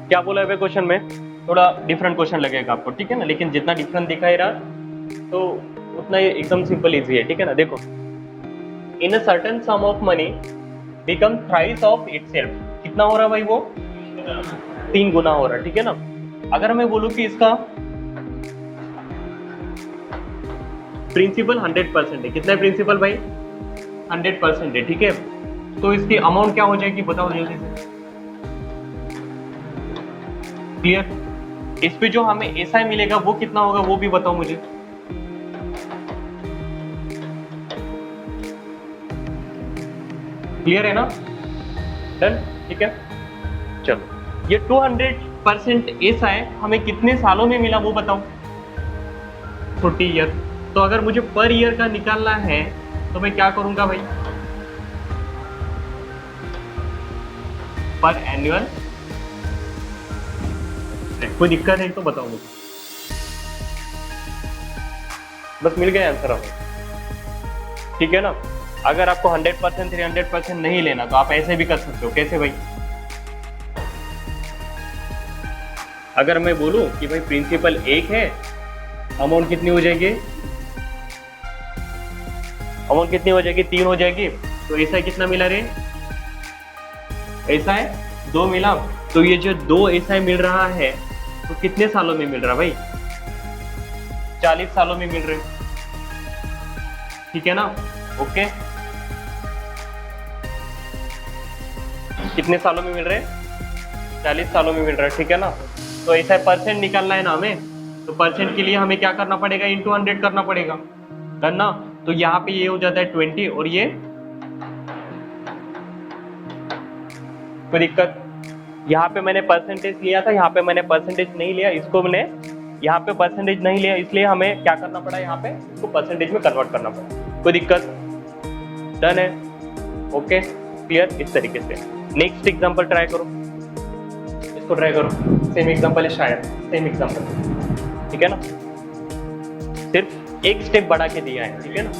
क्या बोला है क्वेश्चन में? थोड़ा डिफरेंट क्वेश्चन लगेगा आपको, ठीक है ना? लेकिन जितना डिफरेंट दिखाई रहा तो उतना ही एकदम सिंपल इजी है, ठीक है ना? देखो, in a certain sum of money become thrice of itself. कितना हो रहा है भाई? वो 3 गुना हो रहा है, ठीक है ना? अगर मैं बोलूं कि इसका प्रिंसिपल 100% है. कितना है प्रिंसिपल भाई? 100% है, ठीक है? तो इसकी अमाउंट क्या हो जाएगी बताओ जल्दी से. क्लियर? इस पे जो हमें एसआई मिलेगा वो कितना होगा वो भी बताओ मुझे. क्लियर है ना? डन, ठीक है। चलो ये 200% ऐसा है, हमें कितने सालों में मिला वो बताओ? 40 ईयर। तो अगर मुझे पर ईयर का निकालना है तो मैं क्या करूंगा भाई? पर एनुअल। कोई दिक्कत है तो बताओ मुझे, बस मिल गया आंसर हमें, ठीक है ना? अगर आपको 100% 300% नहीं लेना तो आप ऐसे भी कर सकते हो। कैसे भाई? अगर मैं बोलूं कि भाई प्रिंसिपल 1 है, अमाउंट कितनी हो जाएगी? अमाउंट कितनी हो जाएगी? 3 हो जाएगी। तो ऐसा कितना मिला रे? ऐसा है 2 मिला। तो ये जो 2 ऐसा मिल रहा है तो कितने सालों में मिल रहा भाई? 40 सालों में मिल रहे, ठीक है ना? ओके, कितने सालों में मिल रहे? 40 सालों में मिल रहा है, ठीक है ना? तो ऐसा परसेंट निकालना है ना हमें, तो परसेंट के लिए हमें क्या करना पड़ेगा? इंटू 100 करना पड़ेगा, डन ना? तो यहाँ पे ये हो जाता है 20 और ये कोई दिक्कत? यहाँ पे मैंने परसेंटेज लिया था, यहाँ पे मैंने परसेंटेज नहीं लिया, इसको मैंने यहाँ पे परसेंटेज नहीं लिया, इसलिए हमें क्या करना पड़ा? यहाँ पे इसको परसेंटेज में कन्वर्ट करना पड़ा। कोई दिक्कत? डन है, ओके, क्लियर? इस तरीके से नेक्स्ट एग्जांपल ट्राई करो, इसको ट्राई करो। सेम एग्जांपल है शायद, सेम एग्जांपल, ठीक है ना? सिर्फ एक स्टेप बढ़ा के दिया है, ठीक है ना?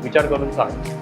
विचार करून सांग।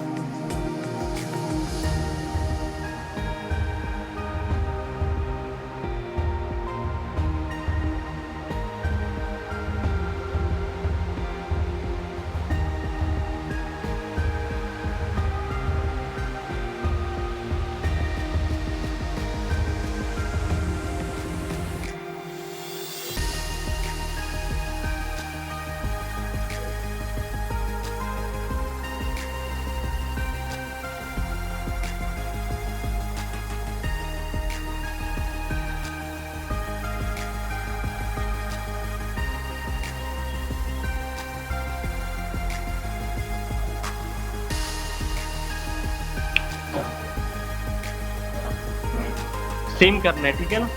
सेम करना है, ठीक है ना?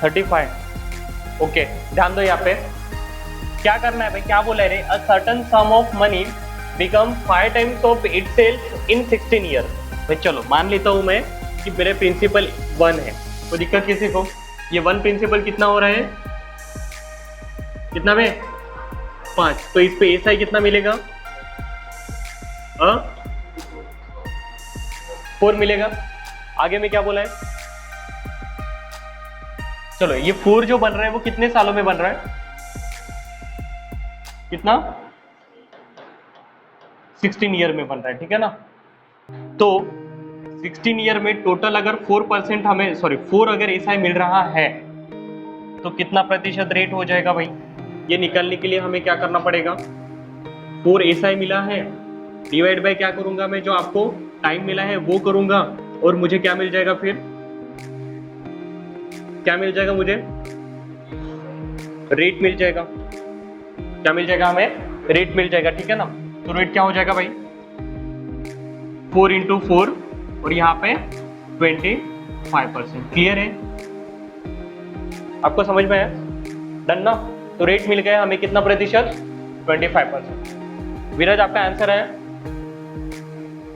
35, ओके। ध्यान दो यहाँ पे क्या करना है भाई, क्या बोला है रे? A certain sum of money become 5 times of itself in 16 year. भाई चलो मान लेता हूँ मैं कि मेरे प्रिंसिपल 1 है, कोई दिक्कत किसी को? ये 1 प्रिंसिपल कितना हो रहा है? कितना में? 5। तो इस पे एसआई कितना मिलेगा? 4 मिलेगा। आगे में क्या बोला है? चलो ये 4 जो बन रहा है वो कितने सालों में बन रहा है? कितना? 16 ईयर में बन रहा है, ठीक है ना? तो 16 ईयर में टोटल अगर 4% हमें 4 अगर ऐसा मिल रहा है तो कितना प्रतिशत रेट हो जाएगा भाई? ये निकालने के लिए हमें क्या करना पड़ेगा? 4 ऐसा ही मिला है, डिवाइड बाय क्या करूंगा मैं? जो आपको टाइम मिला है वो करूंगा, और मुझे क्या मिल जाएगा? फिर क्या मिल जाएगा मुझे? रेट मिल जाएगा। क्या मिल जाएगा हमें? रेट मिल जाएगा, ठीक है ना? तो रेट क्या हो जाएगा भाई? 4 इंटू 4 और यहाँ पे 25%। क्लियर है? आपको समझ में आया? डन ना? तो रेट मिल गया हमें कितना प्रतिशत? 25%। विराज आपका आंसर है?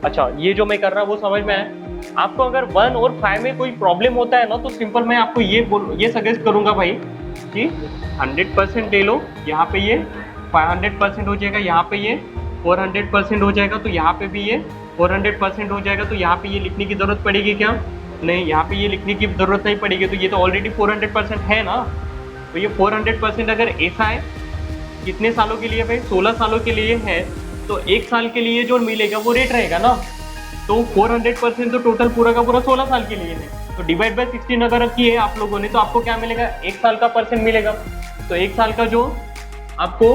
अच्छा, ये जो मैं कर रहा हूँ वो समझ में आया? आपको अगर 1 और 5 में कोई प्रॉब्लम होता है ना तो सिंपल मैं आपको ये सजेस्ट करूंगा भाई कि 100% ले लो, यहाँ पे ये 500% हो जाएगा, यहाँ पे ये 400% हो जाएगा, तो यहाँ पे भी ये 400% हो जाएगा। तो यहाँ पे ये लिखने की जरूरत पड़ेगी क्या? नहीं, यहाँ पे ये लिखने की जरूरत नहीं पड़ेगी, तो ये तो ऑलरेडी 400% है ना। तो ये 400% अगर ऐसा है, कितने सालों के लिए भाई? 16 सालों के लिए है, तो 1 साल के लिए जो मिलेगा वो रेट रहेगा ना। तो 400% तो टोटल पूरा का पूरा 16 साल के लिए है, तो डिवाइड बाय 16 अगर किए आप लोगों ने तो आपको क्या मिलेगा? 1 साल का परसेंट मिलेगा। तो 1 साल का जो आपको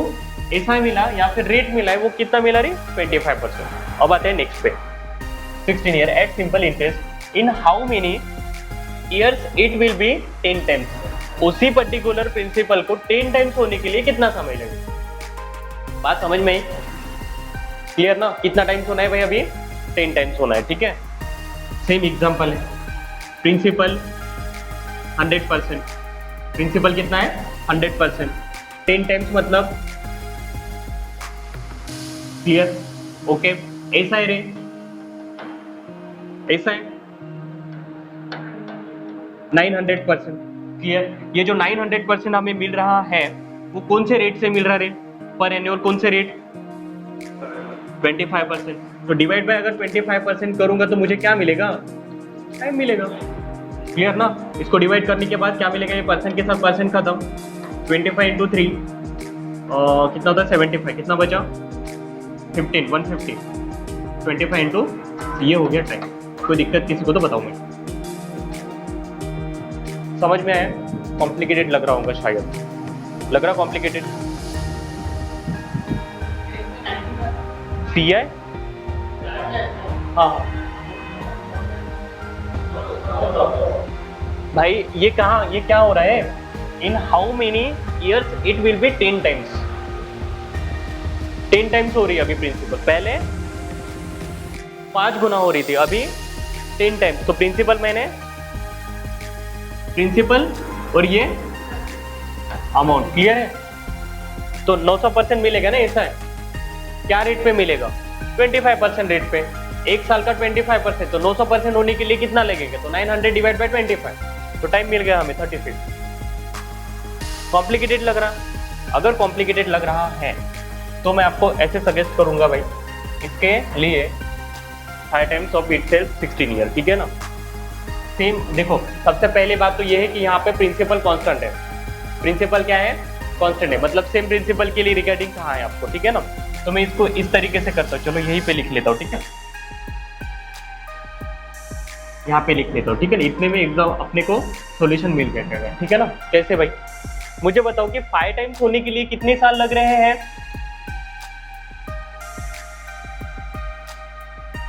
ऐसा मिला या फिर रेट मिला है वो कितना मिला रे? 25%। अब आते हैं नेक्स्ट पे, 16 year at simple interest in how many years it will be 10 times. उसी पर्टिकुलर प्रिंसिपल को 10 टाइम्स होने के लिए कितना समय लगेगा? बात समझ में आई? क्लियर ना? कितना टाइम्स होना है भाई अभी? 10 टाइम्स होना है, ठीक है। सेम एग्जांपल है, प्रिंसिपल 100%, प्रिंसिपल कितना है? 100%, 10 टाइम्स मतलब क्लियर, ओके। ऐसा है रे, ऐसा है 900%, क्लियर। ये जो 900% हमें मिल रहा है वो कौन से रेट से मिल रहा है? पर एनुअल कौन से रेट? 25%। तो डिवाइड बाय अगर 25% करूंगा तो मुझे क्या मिलेगा? टाइम मिलेगा, क्लियर ना? इसको डिवाइड करने के बाद क्या मिलेगा? ये परसेंट के साथ परसेंट खत्म, 25 इंटू 3 कितना होता है? 75, कितना बचा? 15, 150, 25 इंटू, ये हो गया टाइम। कोई दिक्कत किसी को तो बताऊँ मैं, समझ में आया? कॉम्प्लिकेटेड लग रहा होगा शायद, लग रहा कॉम्प्लिकेटेड? CI हाँ भाई, ये कहाँ, ये क्या हो रहा है? इन how many years it will be 10 times, 10 times हो रही है अभी प्रिंसिपल, पहले 5 गुना हो रही थी, अभी 10 टाइम्स। तो प्रिंसिपल मैंने, प्रिंसिपल और ये अमाउंट, क्लियर है? तो 900% मिलेगा ना, ऐसा है। क्या रेट पे मिलेगा? 25% रेट पे, एक साल का 25%, तो 900% होने के लिए कितना लगेगा? तो 900 डिवाइड बाय 25, तो टाइम मिल गया हमें 36। कॉम्प्लिकेटेड लग रहा? अगर कॉम्प्लिकेटेड लग रहा है तो मैं आपको ऐसे सजेस्ट करूंगा भाई, इसके लिए 5 टाइम्स ऑफ इटसेल्फ 16 ईयर, ठीक है ना? सेम देखो, सबसे पहली बात तो ये है कि यहाँ पे प्रिंसिपल कांस्टेंट है। प्रिंसिपल क्या है? कांस्टेंट है, मतलब सेम प्रिंसिपल के लिए रिगार्डिंग कहाँ है आपको, ठीक है ना? तो मैं इसको इस तरीके से करता हूँ, चलो यहीं पे लिख लेता हूँ, ठीक है? यहाँ पे लिख लेता हूँ, ठीक है ना? इतने में एग्जाम अपने को सॉल्यूशन मिल गया, ठीक है ना? कैसे भाई? मुझे बताओ कि 5 टाइम्स होने के लिए कितने साल लग रहे हैं?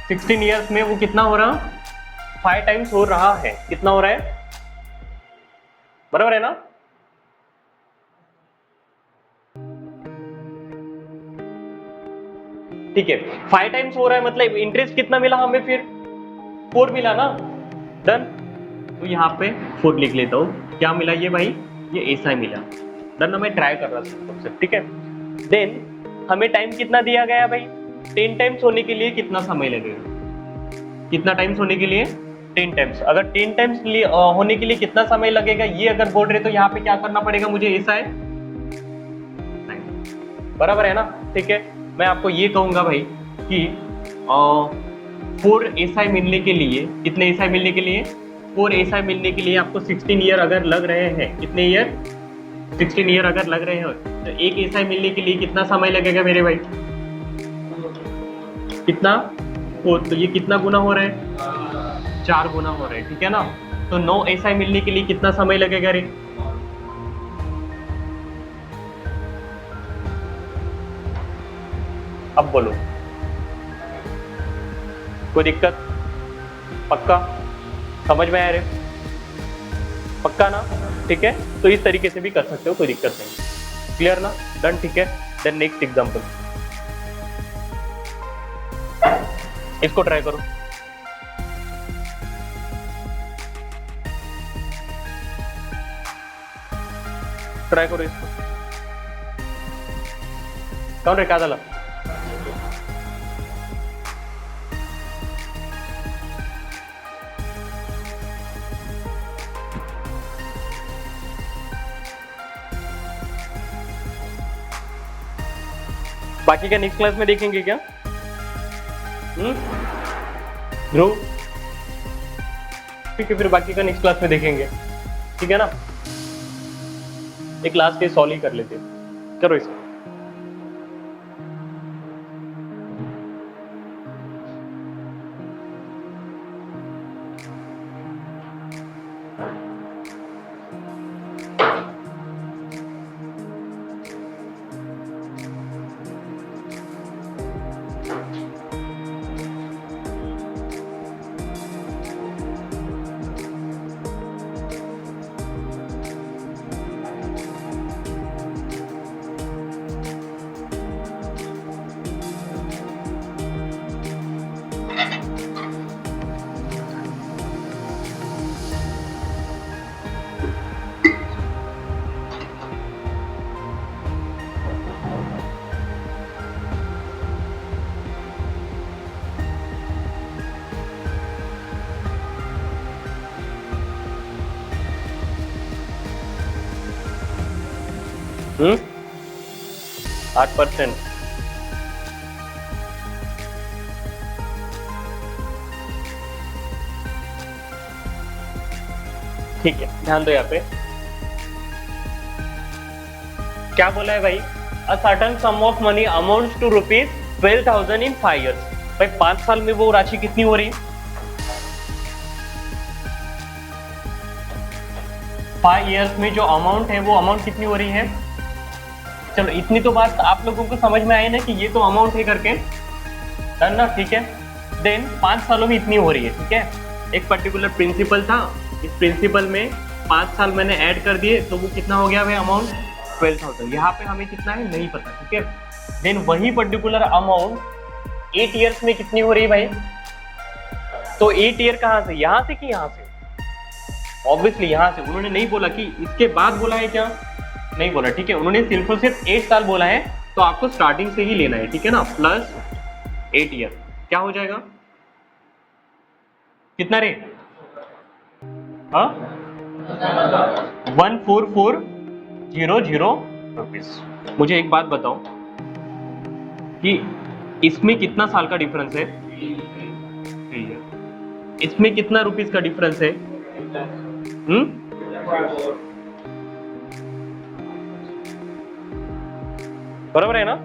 16 ईयर्स में वो कितना हो रहा? 5 टाइम्स हो रहा है, कितना हो रहा है? बराबर है ना? ठीक है, 5 टाइम्स हो रहा है मतलब इंटरेस्ट कितना मिला हमें फिर? 4 मिला ना? डन। तो यहाँ पे 4 लिख लेता हूँ। क्या मिला ये भाई? ये ऐसा ही मिला। डन ना? मैं ट्राई कर रहा था सबसे, ठीक है। देन हमें टाइम कितना दिया गया भाई? 10 टाइम्स होने के लिए कितना समय लगेगा? कितना टाइम्स होने के लिए? 10 टाइम्स। अगर 10 टाइम्स होने के लिए कितना समय लगेगा ये अगर बोल रहे तो यहाँ पे क्या करना पड़ेगा मुझे? ऐसा है, बराबर है ना? ठीक है, मैं आपको ये कहूंगा भाई कि 4 SI मिलने के लिए, कितने SI मिलने के लिए? 4 SI मिलने के लिए आपको 16 ईयर अगर लग रहे हैं, कितने ईयर? 16 ईयर अगर लग रहे हैं तो एक SI मिलने के लिए कितना समय लगेगा मेरे भाई? कितना? 4, तो ये कितना गुना हो रहा है? 4 गुना हो रहा है, ठीक है ना? तो 9 SI मिलने के लिए कितना समय लगेगा रे? अब बोलो, कोई दिक्कत? पक्का समझ में आया रे? पक्का ना? ठीक है, तो इस तरीके से भी कर सकते हो, कोई दिक्कत नहीं। क्लियर ना? डन, ठीक है। देन नेक्स्ट एग्जांपल, इसको ट्राई करो। ट्राई करो इसको। कौन रे कादला? बाकी का नेक्स्ट क्लास में देखेंगे क्या? ध्रुव, ठीक है, फिर बाकी का नेक्स्ट क्लास में देखेंगे, ठीक है ना? एक क्लास के सॉल्व ही कर लेते हैं। करो इसको। 8%। ठीक है, ध्यान दो यहाँ पे क्या बोला है भाई, a certain sum of money amounts to ₹12,000 in 5 years। भाई 5 साल में वो राशि कितनी हो रही है? 5 years में जो अमाउंट है वो अमाउंट कितनी हो रही है? चलो इतनी तो बात आप लोगों को समझ में आई ना कि ये तो अमाउंट है करके, डन ना, ठीक है। देन 5 सालों में इतनी हो रही है, ठीक है। एक पर्टिकुलर प्रिंसिपल था, इस प्रिंसिपल में 5 साल मैंने ऐड कर दिए तो वो कितना हो गया भाई अमाउंट? 12,000। यहाँ पे हमें कितना है नहीं पता, ठीक है। देन वही पर्टिकुलर अमाउंट 8 years में कितनी हो रही है भाई? तो 8 year कहाँ से, यहाँ से कि यहाँ से? ऑब्वियसली यहाँ से। उन्होंने नहीं बोला कि इसके बाद बोला है क्या, नहीं बोला, ठीक है। उन्होंने सिर्फ और सिर्फ 8 साल बोला है, तो आपको स्टार्टिंग से ही लेना है, ठीक है ना। प्लस 8 year क्या हो जाएगा, कितना रे? 14400 रुपीज। मुझे एक बात बताओ कि इसमें कितना साल का डिफरेंस है? 3 year। इसमें कितना रुपीज का डिफरेंस है? बराबर है ना।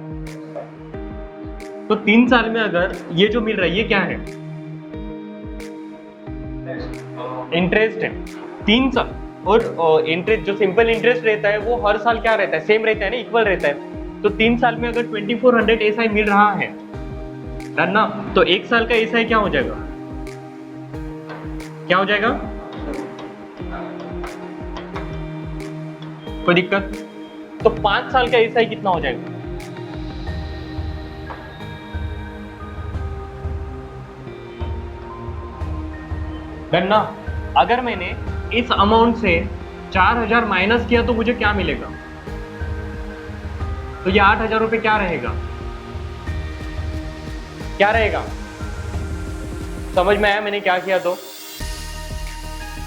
तो 3 साल में अगर ये जो मिल रहा है ये क्या है? इंटरेस्ट है। 3 साल और इंटरेस्ट जो सिंपल इंटरेस्ट रहता है वो हर साल क्या रहता है? सेम रहता है ना, इक्वल रहता है। तो 3 साल में अगर 2400 एसआई मिल रहा है ना, तो 1 साल का एसआई क्या हो जाएगा? क्या हो जाएगा? कोई दिक्कत? तो 5 साल का एसआई कितना हो जाएगा? डन ना। अगर मैंने इस अमाउंट से 4000 माइनस किया तो मुझे क्या मिलेगा? तो ये 8000 रुपए क्या रहेगा? क्या रहेगा? समझ में आया मैंने क्या किया? तो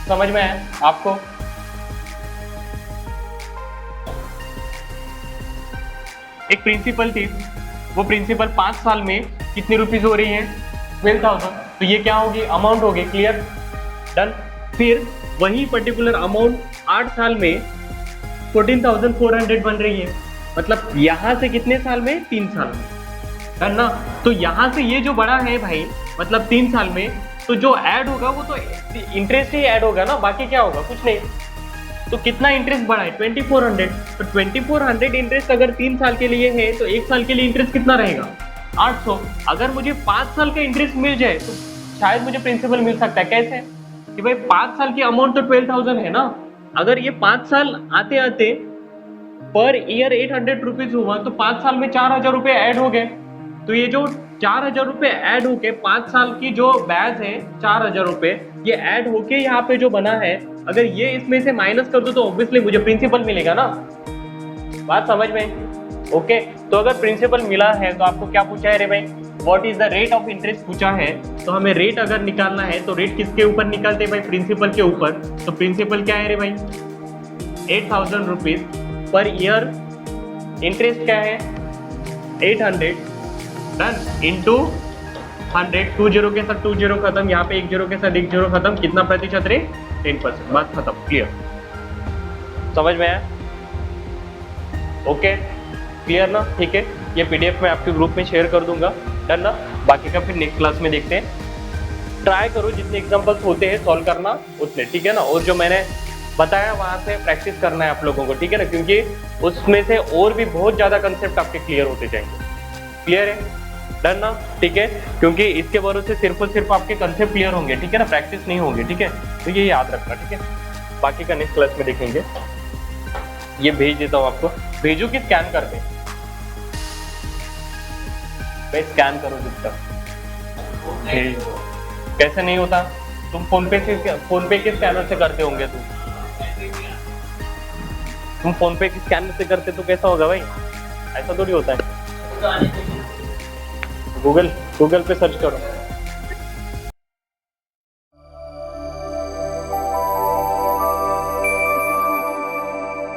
समझ में आया आपको? एक प्रिंसिपल थी, वो प्रिंसिपल 5 साल में कितनी रुपीज हो रही है? 12,000। तो ये क्या होगी? अमाउंट होगी। क्लियर? डन। फिर वही पर्टिकुलर अमाउंट 8 साल में 14,400 बन रही है। मतलब यहां से कितने साल में? 3 साल में। डन ना। तो यहां से ये जो बड़ा है भाई, मतलब 3 साल में, तो जो ऐड होगा वो तो इंटरेस्ट ही ऐड होगा ना, बाकी क्या होगा? कुछ नहीं। तो कितना इंटरेस्ट बढ़ा है? 2400। तो 2400 इंटरेस्ट अगर 3 साल के लिए है तो 1 साल के लिए इंटरेस्ट कितना रहेगा? 800। अगर मुझे 5 साल का इंटरेस्ट मिल जाए तो शायद मुझे प्रिंसिपल मिल सकता है। कैसे? कि भाई 5 साल की अमाउंट तो 12,000 है ना, अगर ये 5 साल आते आते पर ईयर 800 रुपीज हुआ तो 5 साल में 4000 रुपए ऐड हो गए। तो ये जो 4000 रुपए ऐड होके 5 साल की जो बैच है 4000 रुपए, ये ऐड होके यहाँ पे जो बना है, अगर ये इसमें से माइनस कर दो तो ऑब्वियसली मुझे प्रिंसिपल मिलेगा ना। बात समझ में? ओके। तो अगर प्रिंसिपल मिला है तो आपको क्या पूछा है रे भाई? What is the rate of interest पूछा है। तो हमें रेट अगर निकालना है तो रेट किसके ऊपर निकालते हैं भाई? प्रिंसिपल के ऊपर। तो प्रिंसिपल क्या है रे भाई? 8,000 रुपीज पर ईयर। इंटरेस्ट क्या है? 800 डन इंटू 100। 20 के साथ 20 खत्म, यहाँ पे 10 के साथ 10 खत्म। कितना प्रतिशत रे? 10%। बात खत्म। क्लियर? समझ में आया? ओके, क्लियर ना? ठीक है। ये पीडीएफ मैं आपके ग्रुप में शेयर कर दूंगा। डन ना। बाकी का फिर नेक्स्ट क्लास में देखते हैं। ट्राई करो जितने एग्जांपल्स होते हैं सॉल्व करना उतने, ठीक है ना। और जो मैंने बताया वहां से प्रैक्टिस करना है आप लोगों को, ठीक है ना, क्योंकि उसमें से और भी बहुत ज्यादा कंसेप्ट आपके क्लियर होते जाएंगे। क्लियर है? डन ना। ठीक है। क्योंकि इसके भरोसे सिर्फ और सिर्फ आपके कंसेप्ट क्लियर होंगे, ठीक है ना, प्रैक्टिस नहीं होंगे, ठीक है। तो ये याद रखना, ठीक है। बाकी का नेक्स्ट क्लास में देखेंगे। ये भेज देता हूँ आपको। भेजो कि स्कैन कर दें? भाई स्कैन करो जितना। कैसे नहीं होता? तुम फोन पे के स्कैनर से करते होंगे। तुम फोन पे के स्कैनर से करते तो कैसा होगा भाई? ऐसा थोड़ी होता है। गूगल पे सर्च करो।